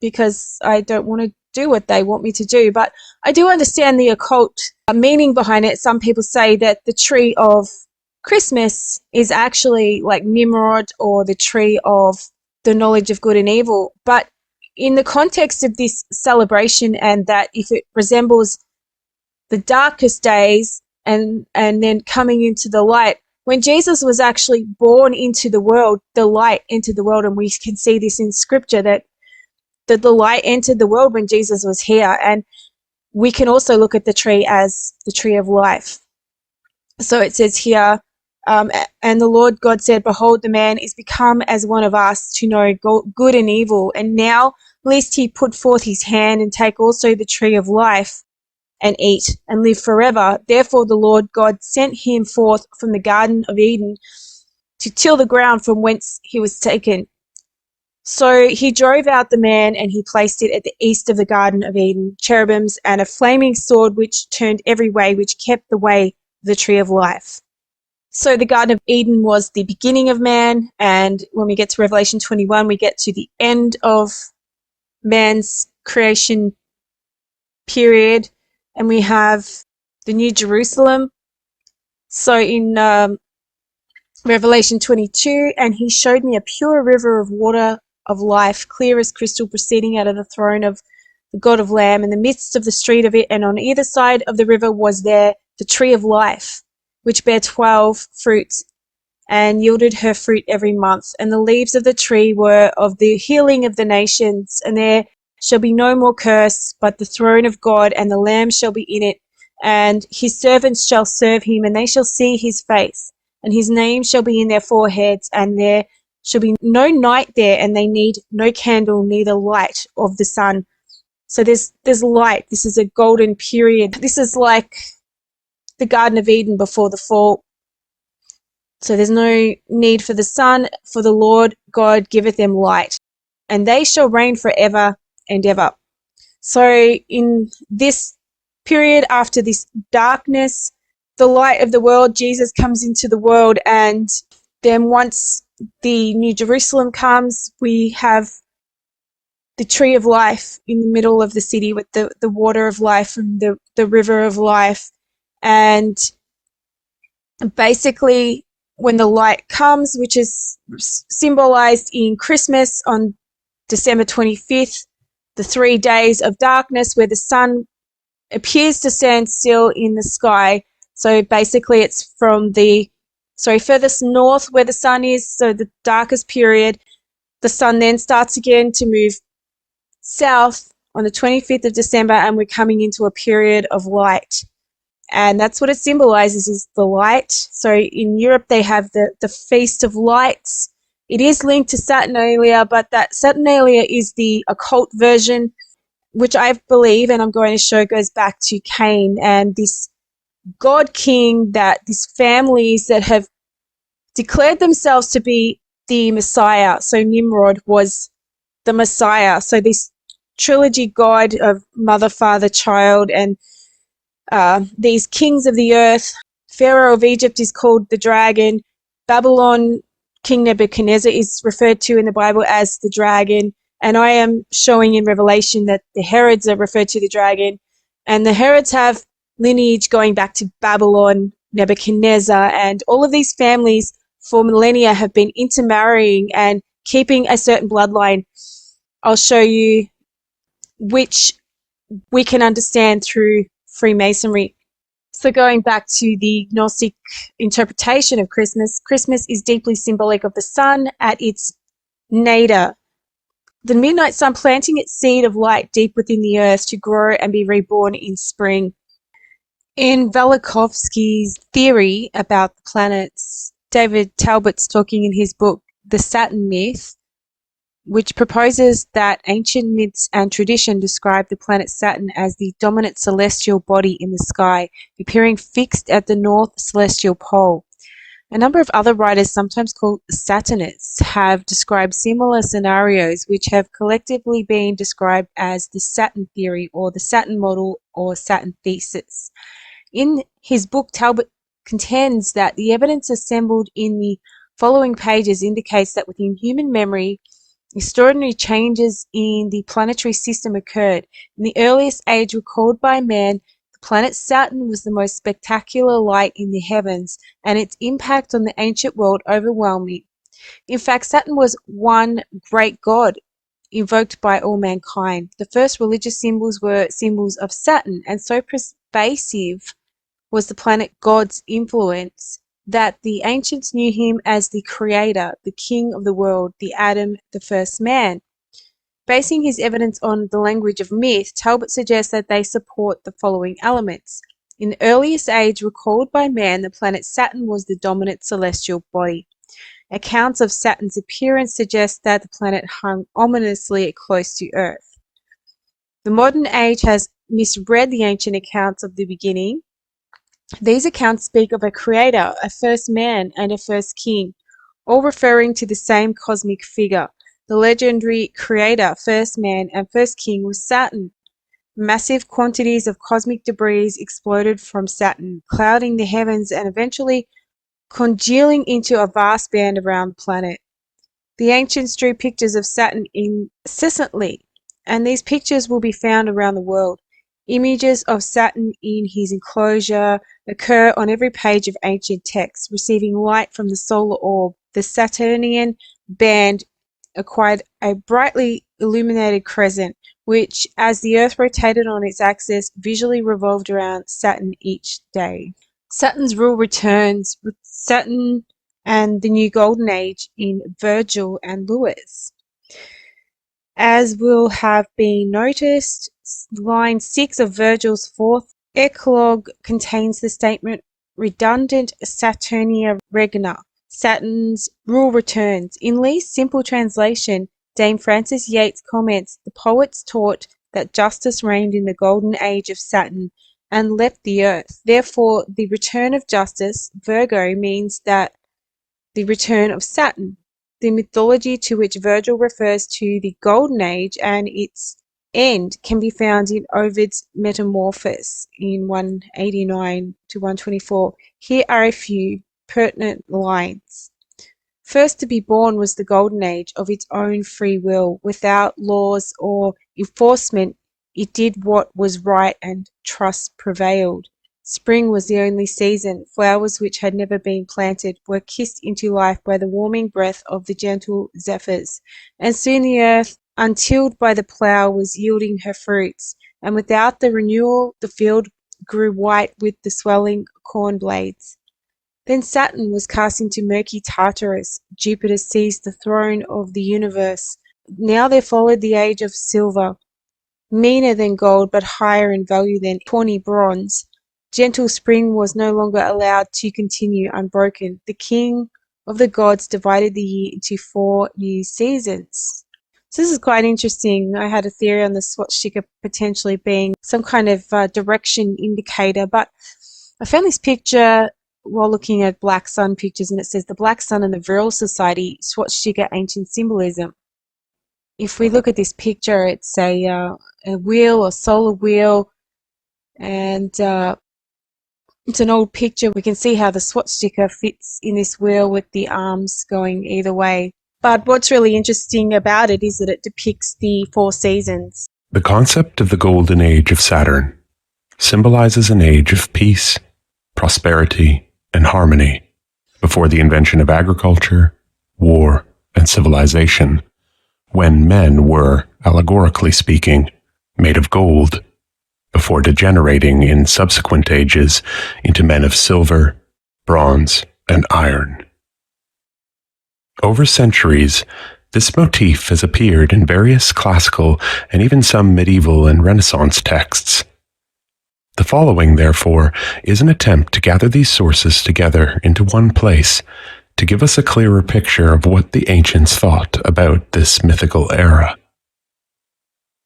because I don't want to do what they want me to do. But I do understand the occult meaning behind it. Some people say that the tree of Christmas is actually like Nimrod, or the tree of the knowledge of good and evil. But in the context of this celebration, and that if it resembles the darkest days and then coming into the light, when Jesus was actually born into the world, the light entered the world, and we can see this in scripture that the light entered the world when Jesus was here. And we can also look at the tree as the tree of life. So it says here, and the Lord God said, Behold, the man is become as one of us, to know good and evil. And now, lest he put forth his hand and take also the tree of life, and eat and live forever. Therefore the Lord God sent him forth from the Garden of Eden to till the ground from whence he was taken. So he drove out the man, and he placed it at the east of the Garden of Eden, cherubims and a flaming sword which turned every way, which kept the way of the tree of life. So the Garden of Eden was the beginning of man, and when we get to Revelation 21, we get to the end of man's creation period, and we have the New Jerusalem. So in Revelation 22, and he showed me a pure river of water of life, clear as crystal, proceeding out of the throne of the God of Lamb, in the midst of the street of it, and on either side of the river was there the tree of life, which bare 12 fruits, and yielded her fruit every month. And the leaves of the tree were of the healing of the nations, and there shall be no more curse, but the throne of God and the Lamb shall be in it, and his servants shall serve him, and they shall see his face, and his name shall be in their foreheads, and there shall be no night there, and they need no candle, neither light of the sun. So there's light. This is a golden period. This is like the Garden of Eden before the fall. So there's no need for the sun, for the Lord God giveth them light, and they shall reign forever and ever. So in this period, after this darkness, the light of the world, Jesus comes into the world, and then once the New Jerusalem comes, we have the tree of life in the middle of the city with the water of life and the river of life. And basically, when the light comes, which is symbolized in Christmas on December 25th, the 3 days of darkness where the sun appears to stand still in the sky. So basically it's from the furthest north where the sun is, so the darkest period. The sun then starts again to move south on the 25th of December, and we're coming into a period of light. And that's what it symbolizes, is the light. So in Europe they have the Feast of Lights. It is linked to Saturnalia, but that Saturnalia is the occult version, which I believe, and I'm going to show, goes back to Cain and this God King, that these families that have declared themselves to be the Messiah. So Nimrod was the Messiah. So this trilogy God of mother, father, child, and these kings of the earth. Pharaoh of Egypt is called the dragon. Babylon, King Nebuchadnezzar, is referred to in the Bible as the dragon. And I am showing in Revelation that the Herods are referred to the dragon. And the Herods have lineage going back to Babylon, Nebuchadnezzar, and all of these families for millennia have been intermarrying and keeping a certain bloodline. I'll show you which we can understand through Freemasonry. So going back to the Gnostic interpretation of Christmas, Christmas is deeply symbolic of the sun at its nadir, the midnight sun planting its seed of light deep within the earth to grow and be reborn in spring. In Velikovsky's theory about the planets, David Talbot's talking in his book, The Saturn Myth, which proposes that ancient myths and tradition describe the planet Saturn as the dominant celestial body in the sky, appearing fixed at the north celestial pole. A number of other writers, sometimes called Saturnists, have described similar scenarios, which have collectively been described as the Saturn theory or the Saturn model or Saturn thesis. In his book, Talbot contends that the evidence assembled in the following pages indicates that within human memory, extraordinary changes in the planetary system occurred. In the earliest age recorded by man, the planet Saturn was the most spectacular light in the heavens, and its impact on the ancient world overwhelming. In fact, Saturn was one great god invoked by all mankind. The first religious symbols were symbols of Saturn, and so pervasive was the planet god's influence that the ancients knew him as the creator, the king of the world, the Adam, the first man. Basing his evidence on the language of myth, Talbot suggests that they support the following elements. In the earliest age recalled by man, the planet Saturn was the dominant celestial body. Accounts of Saturn's appearance suggest that the planet hung ominously close to Earth. The modern age has misread the ancient accounts of the beginning. These accounts speak of a creator, a first man, and a first king, all referring to the same cosmic figure. The legendary creator, first man, and first king was Saturn. Massive quantities of cosmic debris exploded from Saturn, clouding the heavens and eventually congealing into a vast band around the planet. The ancients drew pictures of Saturn incessantly, and these pictures will be found around the world. Images of Saturn in his enclosure occur on every page of ancient texts, receiving light from the solar orb. The Saturnian band acquired a brightly illuminated crescent, which, as the Earth rotated on its axis, visually revolved around Saturn each day. Saturn's rule returns with Saturn and the new Golden Age in Virgil and Lewis. As will have been noticed, line 6 of Virgil's fourth eclogue contains the statement, redundant Saturnia regna, Saturn's rule returns. In Lee's simple translation, Dame Frances Yates comments, the poets taught that justice reigned in the golden age of Saturn and left the earth. Therefore, the return of justice, Virgo, means that the return of Saturn. The mythology to which Virgil refers to the Golden Age and its end can be found in Ovid's Metamorphoses in 189 to 124. Here are a few pertinent lines. First to be born was the Golden Age of its own free will, without laws or enforcement. It did what was right and trust prevailed. Spring was the only season. Flowers which had never been planted were kissed into life by the warming breath of the gentle zephyrs. And soon the earth, untilled by the plough, was yielding her fruits. And without the renewal, the field grew white with the swelling corn blades. Then Saturn was cast into murky Tartarus. Jupiter seized the throne of the universe. Now there followed the age of silver, meaner than gold but higher in value than tawny bronze. Gentle spring was no longer allowed to continue unbroken. The king of the gods divided the year into 4 new seasons. So this is quite interesting. I had a theory on the swastika potentially being some kind of direction indicator, but I found this picture while looking at Black Sun pictures, and it says the Black Sun and the Virile Society, swastika ancient symbolism. If we look at this picture, it's a wheel, a solar wheel, and it's an old picture. We can see how the swastika fits in this wheel with the arms going either way. But what's really interesting about it is that it depicts the 4 seasons. The concept of the Golden Age of Saturn symbolizes an age of peace, prosperity, and harmony before the invention of agriculture, war, and civilization, when men were, allegorically speaking, made of gold, before degenerating in subsequent ages into men of silver, bronze, and iron. Over centuries, this motif has appeared in various classical and even some medieval and Renaissance texts. The following, therefore, is an attempt to gather these sources together into one place to give us a clearer picture of what the ancients thought about this mythical era.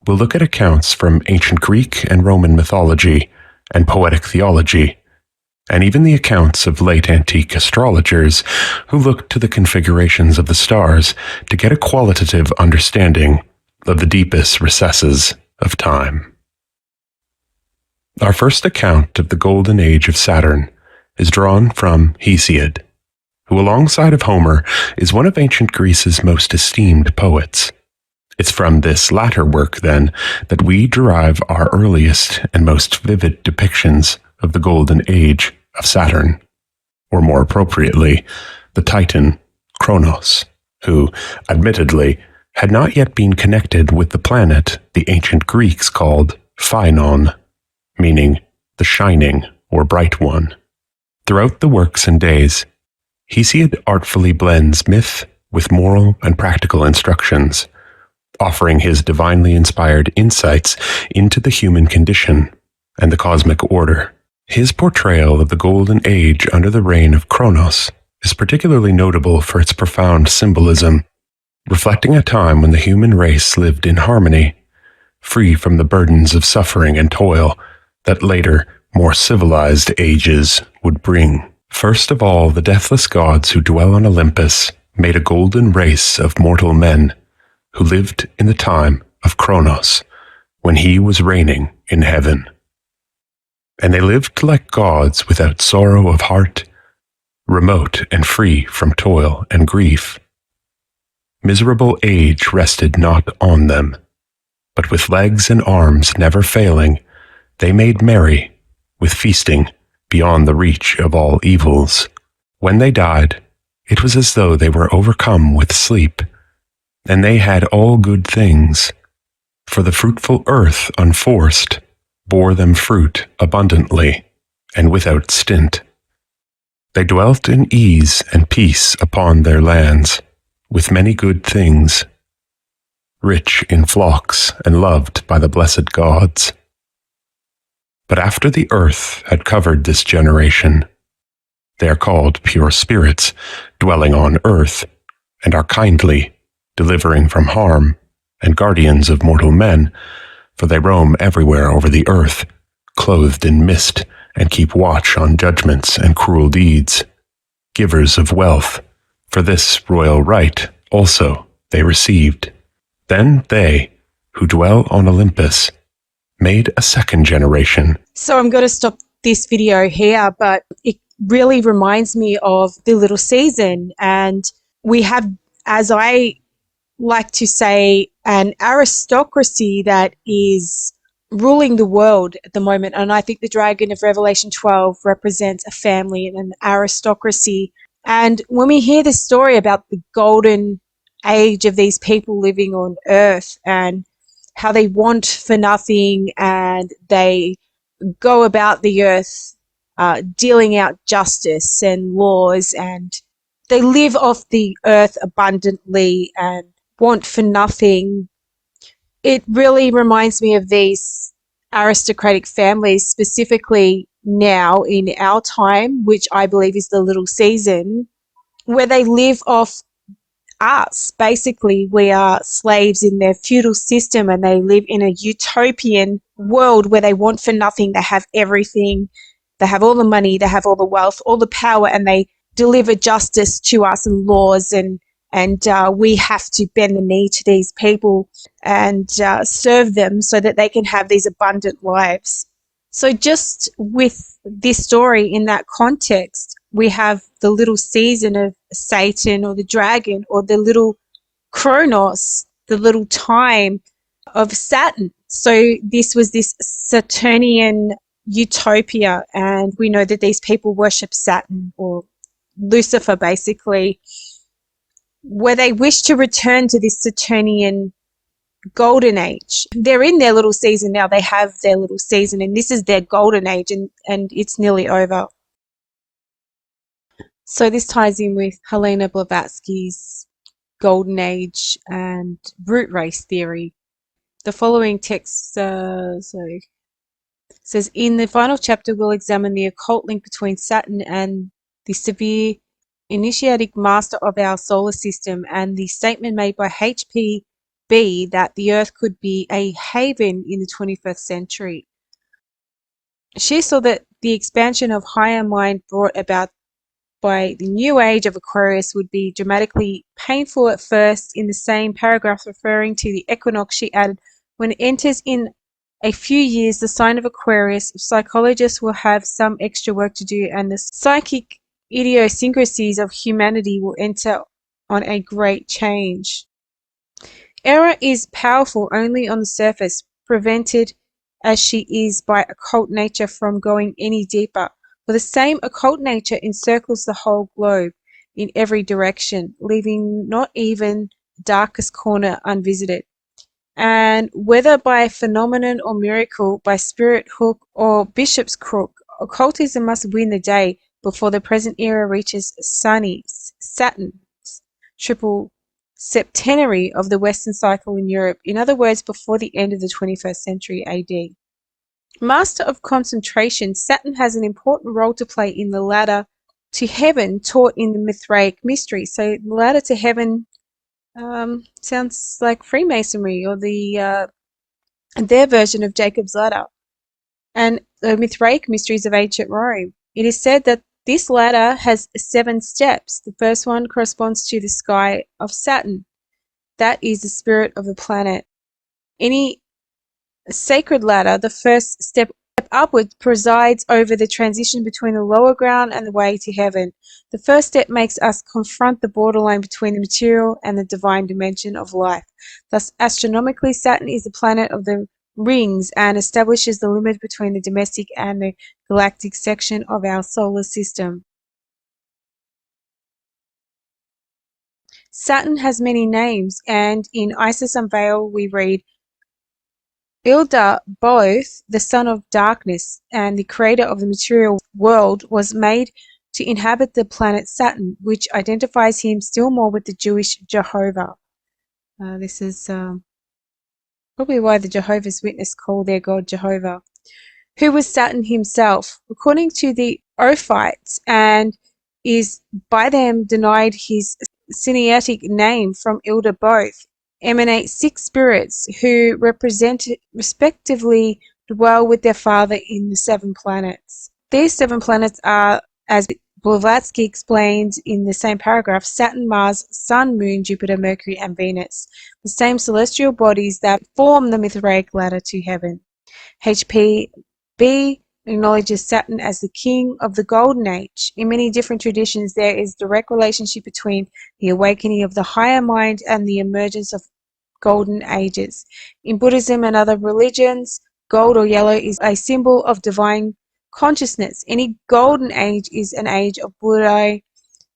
We'll look at accounts from ancient Greek and Roman mythology and poetic theology, and even the accounts of late antique astrologers who looked to the configurations of the stars to get a qualitative understanding of the deepest recesses of time. Our first account of the Golden Age of Saturn is drawn from Hesiod, who alongside of Homer is one of ancient Greece's most esteemed poets. It's from this latter work, then, that we derive our earliest and most vivid depictions of the Golden Age of Saturn, or more appropriately, the Titan, Cronos, who, admittedly, had not yet been connected with the planet the ancient Greeks called Phainon, meaning the shining or bright one. Throughout the works and days, Hesiod artfully blends myth with moral and practical instructions, offering his divinely inspired insights into the human condition and the cosmic order. His portrayal of the Golden Age under the reign of Cronos is particularly notable for its profound symbolism, reflecting a time when the human race lived in harmony, free from the burdens of suffering and toil that later, more civilized ages would bring. First of all, the deathless gods who dwell on Olympus made a golden race of mortal men who lived in the time of Cronos, when he was reigning in heaven. And they lived like gods without sorrow of heart, remote and free from toil and grief. Miserable age rested not on them, but with legs and arms never failing, they made merry with feasting beyond the reach of all evils. When they died, it was as though they were overcome with sleep, and they had all good things, for the fruitful earth unforced bore them fruit abundantly and without stint. They dwelt in ease and peace upon their lands, with many good things, rich in flocks and loved by the blessed gods. But after the earth had covered this generation, they are called pure spirits, dwelling on earth, and are kindly, delivering from harm, and guardians of mortal men, for they roam everywhere over the earth, clothed in mist, and keep watch on judgments and cruel deeds. Givers of wealth, for this royal right also they received. Then they, who dwell on Olympus, made a second generation. So I'm going to stop this video here, but it really reminds me of the little season. And we have, as I like to say, an aristocracy that is ruling the world at the moment. And I think the dragon of Revelation 12 represents a family and an aristocracy. And when we hear this story about the golden age of these people living on earth and how they want for nothing and they go about the earth dealing out justice and laws, and they live off the earth abundantly and want for nothing, it really reminds me of these aristocratic families, specifically now in our time, which I believe is the little season, where they live off us. Basically, we are slaves in their feudal system, and they live in a utopian world where they want for nothing. They have everything. They have all the money, they have all the wealth, all the power, and they deliver justice to us and laws, and we have to bend the knee to these people and serve them so that they can have these abundant lives. So just with this story in that context, we have the little season of Satan or the dragon, or the little Cronos, the little time of Saturn. So this was this Saturnian utopia, and we know that these people worship Saturn, or Lucifer basically, where they wish to return to this Saturnian golden age. They're in their little season now. They have their little season, and this is their golden age, and it's nearly over. So this ties in with Helena Blavatsky's golden age and root race theory. The following text says, in the final chapter, we'll examine the occult link between Saturn and the severe initiatic master of our solar system, and the statement made by H.P.B. that the Earth could be a haven in the 21st century. She saw that the expansion of higher mind brought about by the new age of Aquarius would be dramatically painful at first. In the same paragraph referring to the equinox, she added, when it enters in a few years the sign of Aquarius, psychologists will have some extra work to do, and the psychic idiosyncrasies of humanity will enter on a great change. Error is powerful only on the surface, prevented as she is by occult nature from going any deeper. For the same occult nature encircles the whole globe in every direction, leaving not even the darkest corner unvisited. And whether by phenomenon or miracle, by spirit hook or bishop's crook, occultism must win the day before the present era reaches Saturn's triple septenary of the Western cycle in Europe. In other words, before the end of the 21st century AD. Master of concentration, Saturn has an important role to play in the ladder to heaven taught in the Mithraic mystery. So the ladder to heaven sounds like Freemasonry, or the and their version of Jacob's ladder, and the Mithraic mysteries of ancient Rome. It is said that this ladder has 7 steps. The first one corresponds to the sky of Saturn. That is the spirit of the planet. Any sacred ladder, the first step upward, presides over the transition between the lower ground and the way to heaven. The first step makes us confront the borderline between the material and the divine dimension of life. Thus, astronomically, Saturn is the planet of the rings and establishes the limit between the domestic and the galactic section of our solar system. Saturn has many names, and in Isis Unveiled we read, Ilda, both the son of darkness and the creator of the material world, was made to inhabit the planet Saturn, which identifies him still more with the Jewish Jehovah. This is probably why the Jehovah's Witnesses call their god Jehovah, who was Saturn himself, according to the Ophites, and is by them denied his Sinaitic name from Ilda both. Emanate 6 spirits who respectively dwell with their father in the 7 planets. These 7 planets are, as Blavatsky explains in the same paragraph, Saturn, Mars, Sun, Moon, Jupiter, Mercury, and Venus, the same celestial bodies that form the Mithraic ladder to heaven. HPB acknowledges Saturn as the king of the Golden Age. In many different traditions, there is direct relationship between the awakening of the higher mind and the emergence of golden ages. In Buddhism and other religions, gold or yellow is a symbol of divine consciousness. Any golden age is an age of Buddha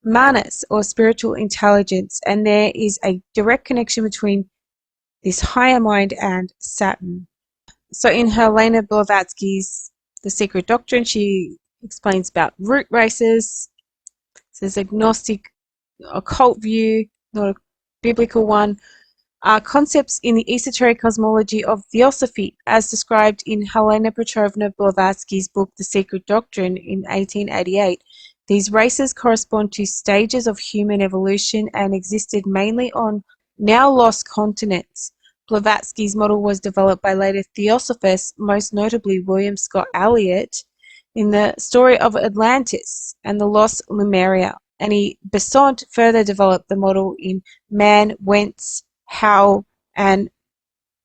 manas, or spiritual intelligence, and there is a direct connection between this higher mind and Saturn. So in Helena Blavatsky's The Secret Doctrine, she explains about root races. There's a Gnostic occult view, not a biblical one, are concepts in the esoteric cosmology of Theosophy, as described in Helena Petrovna Blavatsky's book The Secret Doctrine in 1888. These races correspond to stages of human evolution and existed mainly on now lost continents. Blavatsky's model was developed by later Theosophists, most notably William Scott Elliott, in the story of Atlantis and the lost Lemuria, and Besant further developed the model in Man, Whence, How, and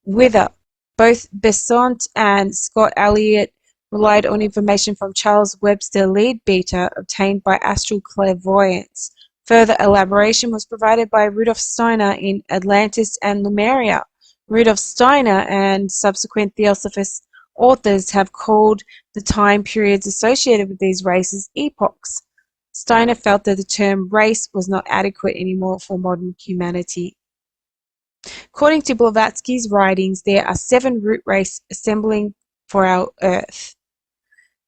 Whither. Both Besant and Scott Elliott relied on information from Charles Webster Leadbeater obtained by astral clairvoyance. Further elaboration was provided by Rudolf Steiner in Atlantis and Lemuria. Rudolf Steiner and subsequent Theosophist authors have called the time periods associated with these races epochs. Steiner felt that the term race was not adequate anymore for modern humanity. According to Blavatsky's writings, there are 7 root races assembling for our Earth.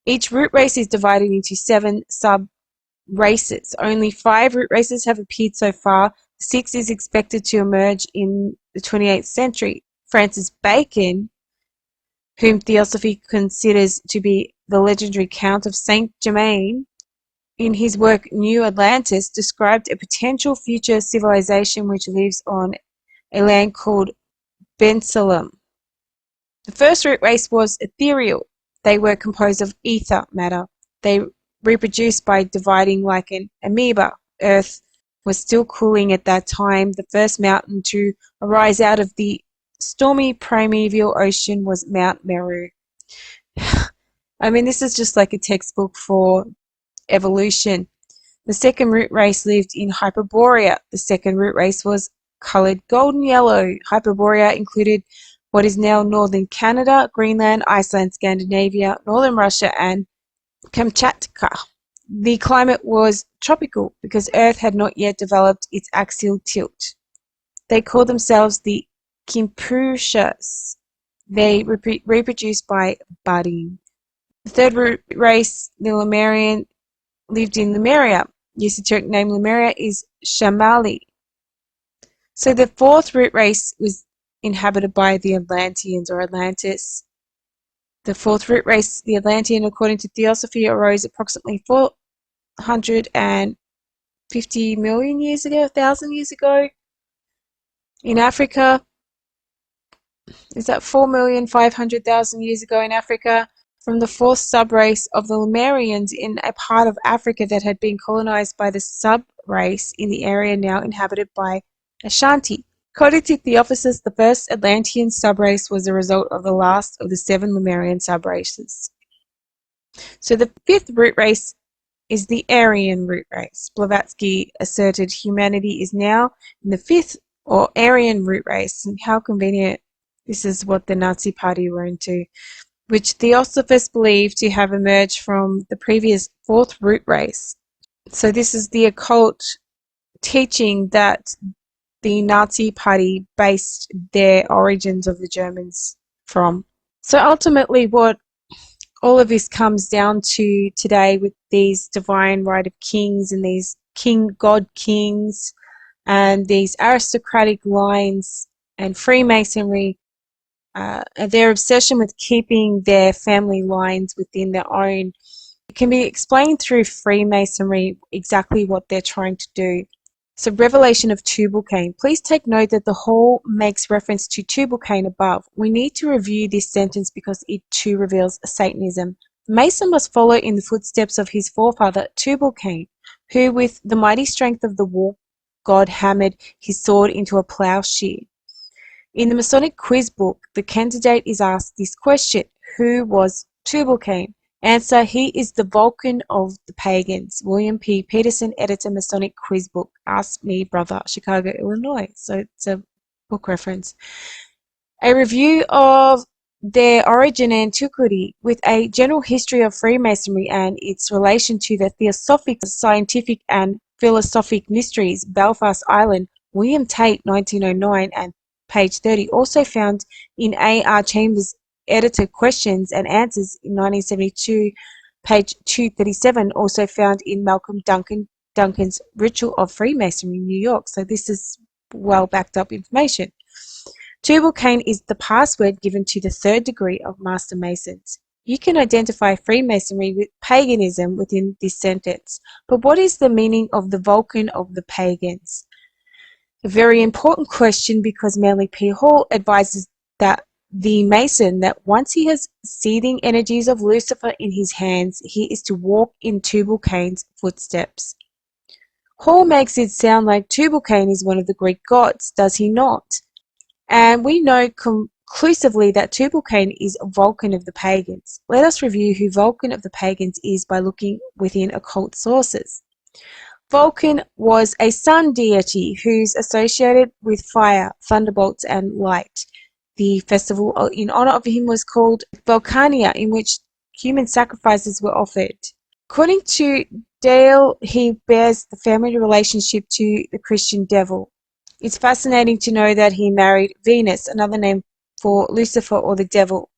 Each root race is divided into 7 sub-races. Only 5 root races have appeared so far. 6 is expected to emerge in the 28th century. Francis Bacon, whom Theosophy considers to be the legendary Count of Saint Germain, in his work New Atlantis, described a potential future civilization which lives on a land called Bensalem. The first root race was ethereal. They were composed of ether matter. They reproduced by dividing like an amoeba. Earth was still cooling at that time. The first mountain to arise out of the stormy primeval ocean was Mount Meru. I mean, this is just like a textbook for evolution. The second root race lived in Hyperborea. The second root race was colored golden yellow. Hyperborea included what is now northern Canada, Greenland, Iceland, Scandinavia, northern Russia, and Kamchatka. The climate was tropical because Earth had not yet developed its axial tilt. They called themselves the Kimpushas. They reproduced by budding. The third root race, the Lemurian, lived in Lemuria. The esoteric name Lemuria is Shamali. So the fourth root race was inhabited by the Atlanteans or Atlantis. The fourth root race, the Atlantean, according to Theosophy, arose approximately 450 million years ago, 1,000 years ago, in Africa. is that 4,500,000 years ago in Africa, from the fourth subrace of the Lemurians in a part of Africa that had been colonized by the subrace in the area now inhabited by Ashanti. According to Theosophy, the first Atlantean subrace was the result of the last of the 7 Lemurian subraces. So the fifth root race is the Aryan root race. Blavatsky asserted humanity is now in the fifth or Aryan root race. And how convenient. This is what the Nazi Party were into, which Theosophists believe to have emerged from the previous fourth root race. So this is the occult teaching that the Nazi Party based their origins of the Germans from. So ultimately what all of this comes down to today with these divine right of kings and these god kings and these aristocratic lines and Freemasonry, their obsession with keeping their family lines within their own. It can be explained through Freemasonry exactly what they're trying to do. So revelation of Tubal-Cain. Please take note that the whole makes reference to Tubal-Cain above. We need to review this sentence because it too reveals Satanism. The Mason must follow in the footsteps of his forefather Tubal-Cain, who with the mighty strength of the war god hammered his sword into a plowshare. In the Masonic quiz book, the candidate is asked this question: who was Tubal-Cain? Answer: he is the Vulcan of the pagans. William P. Peterson, editor, Masonic quiz book. Ask me, brother, Chicago, Illinois. So it's a book reference. A review of their origin and antiquity with a general history of Freemasonry and its relation to the Theosophic, scientific, and philosophic mysteries. Belfast Island, William Tate, 1909, and page 30. Also found in A.R. Chambers' editor Questions and Answers in 1972, page 237. Also found in Malcolm Duncan's Ritual of Freemasonry, New York. So this is well backed up information. Tubal-Cain is the password given to the third degree of Master Masons. You can identify Freemasonry with paganism within this sentence. But what is the meaning of the Vulcan of the pagans? A very important question, because Manly P. Hall advises that the Mason that once he has seething energies of Lucifer in his hands, he is to walk in Tubal-Cain's footsteps. Hall makes it sound like Tubal-Cain is one of the Greek gods, does he not? And we know conclusively that Tubal-Cain is Vulcan of the pagans. Let us review who Vulcan of the pagans is by looking within occult sources. Vulcan was a sun deity who's associated with fire, thunderbolts, and light. The festival in honor of him was called Vulcania, in which human sacrifices were offered. According to Dale, he bears the family relationship to the Christian devil. It's fascinating to know that he married Venus, another name for Lucifer or the devil.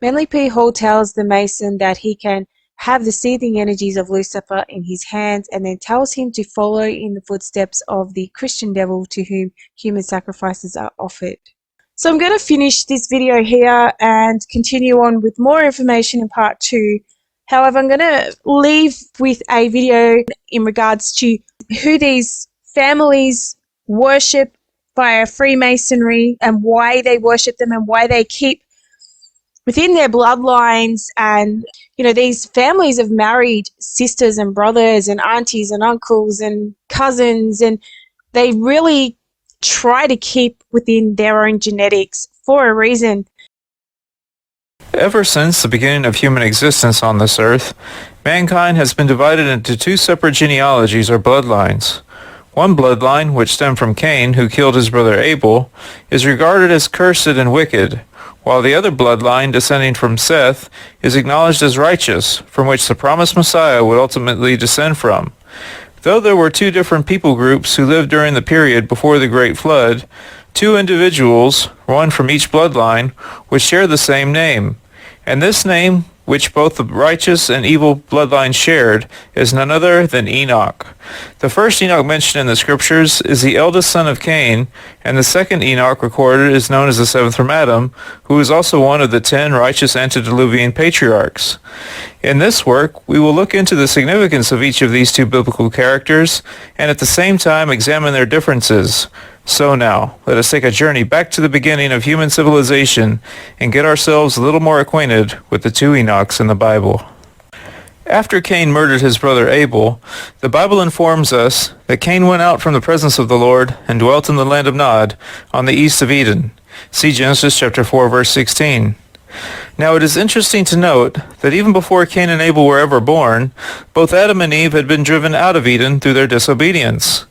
Manly P. Hall tells the Mason that he can have the seething energies of Lucifer in his hands, and then tells him to follow in the footsteps of the Christian devil to whom human sacrifices are offered. So I'm going to finish this video here and continue on with more information in part 2. However, I'm going to leave with a video in regards to who these families worship via Freemasonry and why they worship them and why they keep within their bloodlines. And these families have married sisters and brothers and aunties and uncles and cousins, and they really try to keep within their own genetics for a reason. Ever since the beginning of human existence on this earth, mankind has been divided into 2 separate genealogies or bloodlines. One bloodline, which stemmed from Cain, who killed his brother Abel, is regarded as cursed and wicked, while the other bloodline, descending from Seth, is acknowledged as righteous, from which the promised Messiah would ultimately descend from. Though there were 2 different people groups who lived during the period before the Great Flood, 2 individuals, one from each bloodline, would share the same name. And this name, which both the righteous and evil bloodlines shared, is none other than Enoch. The first Enoch mentioned in the scriptures is the eldest son of Cain, and the second Enoch recorded is known as the 7th from Adam, who is also one of the 10 righteous antediluvian patriarchs. In this work, we will look into the significance of each of these 2 biblical characters, and at the same time examine their differences. So now, let us take a journey back to the beginning of human civilization and get ourselves a little more acquainted with the two Enochs in the Bible. After Cain murdered his brother Abel, the Bible informs us that Cain went out from the presence of the Lord and dwelt in the land of Nod on the east of Eden. See Genesis chapter 4, verse 16. Now it is interesting to note that even before Cain and Abel were ever born, both Adam and Eve had been driven out of Eden through their disobedience.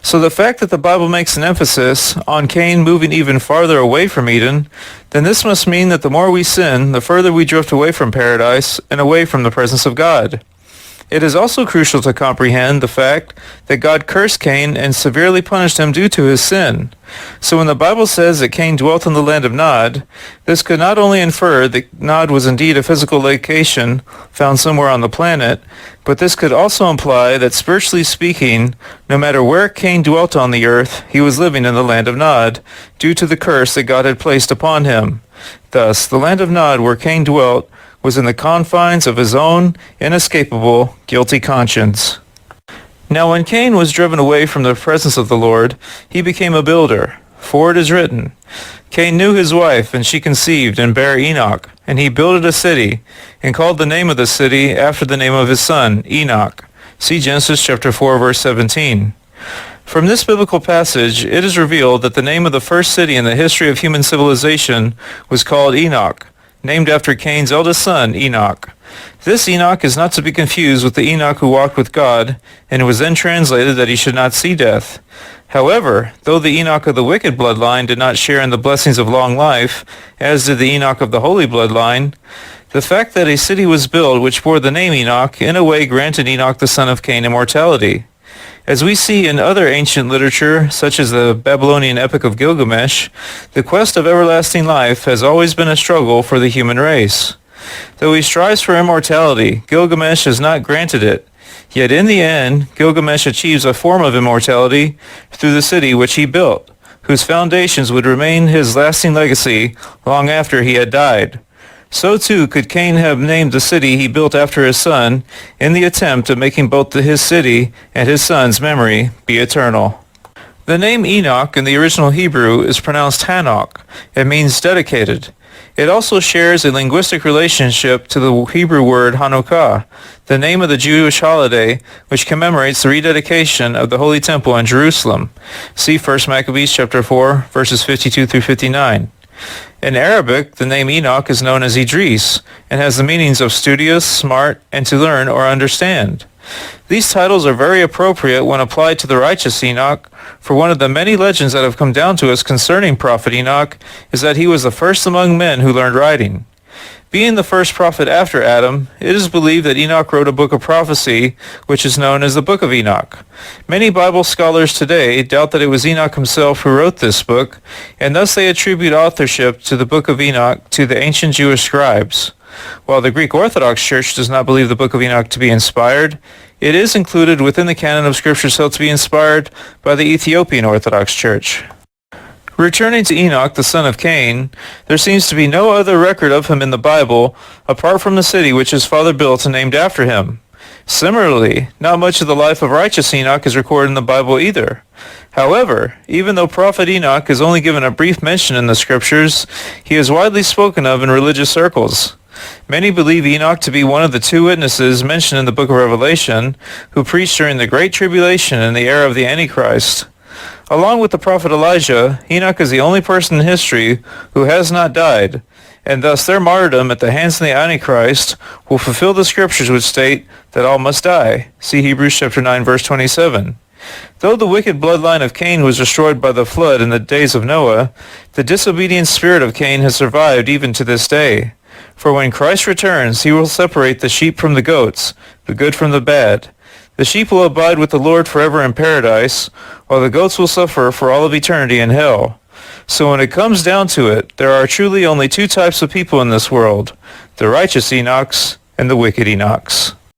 So the fact that the Bible makes an emphasis on Cain moving even farther away from Eden, then this must mean that the more we sin, the further we drift away from paradise and away from the presence of God. It is also crucial to comprehend the fact that God cursed Cain and severely punished him due to his sin. So when the Bible says that Cain dwelt in the land of Nod, this could not only infer that Nod was indeed a physical location found somewhere on the planet, but this could also imply that spiritually speaking, no matter where Cain dwelt on the earth, he was living in the land of Nod, due to the curse that God had placed upon him. Thus, the land of Nod where Cain dwelt was in the confines of his own inescapable, guilty conscience. Now when Cain was driven away from the presence of the Lord, he became a builder. For it is written, Cain knew his wife, and she conceived and bare Enoch, and he builded a city, and called the name of the city after the name of his son, Enoch. See Genesis chapter 4, verse 17. From this biblical passage, it is revealed that the name of the first city in the history of human civilization was called Enoch, named after Cain's eldest son, Enoch. This Enoch is not to be confused with the Enoch who walked with God, and it was then translated that he should not see death. However, though the Enoch of the wicked bloodline did not share in the blessings of long life, as did the Enoch of the holy bloodline, the fact that a city was built which bore the name Enoch in a way granted Enoch the son of Cain immortality. As we see in other ancient literature, such as the Babylonian Epic of Gilgamesh, the quest of everlasting life has always been a struggle for the human race. Though he strives for immortality, Gilgamesh has not granted it. Yet in the end, Gilgamesh achieves a form of immortality through the city which he built, whose foundations would remain his lasting legacy long after he had died. So too could Cain have named the city he built after his son in the attempt of making both his city and his son's memory be eternal. The name Enoch in the original Hebrew is pronounced Hanok. It means dedicated. It also shares a linguistic relationship to the Hebrew word Hanukkah, the name of the Jewish holiday which commemorates the rededication of the Holy Temple in Jerusalem. See 1 Maccabees chapter 4, verses 52 through 59. In Arabic, the name Enoch is known as Idris and has the meanings of studious, smart, and to learn or understand. These titles are very appropriate when applied to the righteous Enoch, for one of the many legends that have come down to us concerning Prophet Enoch is that he was the first among men who learned writing. Being the first prophet after Adam, it is believed that Enoch wrote a book of prophecy, which is known as the Book of Enoch. Many Bible scholars today doubt that it was Enoch himself who wrote this book, and thus they attribute authorship to the Book of Enoch to the ancient Jewish scribes. While the Greek Orthodox Church does not believe the Book of Enoch to be inspired, it is included within the canon of scriptures held to be inspired by the Ethiopian Orthodox Church. Returning to Enoch, the son of Cain, there seems to be no other record of him in the Bible apart from the city which his father built and named after him. Similarly, not much of the life of righteous Enoch is recorded in the Bible either. However, even though Prophet Enoch is only given a brief mention in the scriptures, he is widely spoken of in religious circles. Many believe Enoch to be one of the two witnesses mentioned in the book of Revelation who preached during the Great Tribulation in the era of the Antichrist. Along with the prophet Elijah, Enoch is the only person in history who has not died, and thus their martyrdom at the hands of the Antichrist will fulfill the scriptures which state that all must die. See Hebrews chapter 9, verse 27. Though the wicked bloodline of Cain was destroyed by the flood in the days of Noah, the disobedient spirit of Cain has survived even to this day. For when Christ returns, he will separate the sheep from the goats, the good from the bad. The sheep will abide with the Lord forever in paradise, while the goats will suffer for all of eternity in hell. So when it comes down to it, there are truly only two types of people in this world, the righteous Enochs and the wicked Enochs.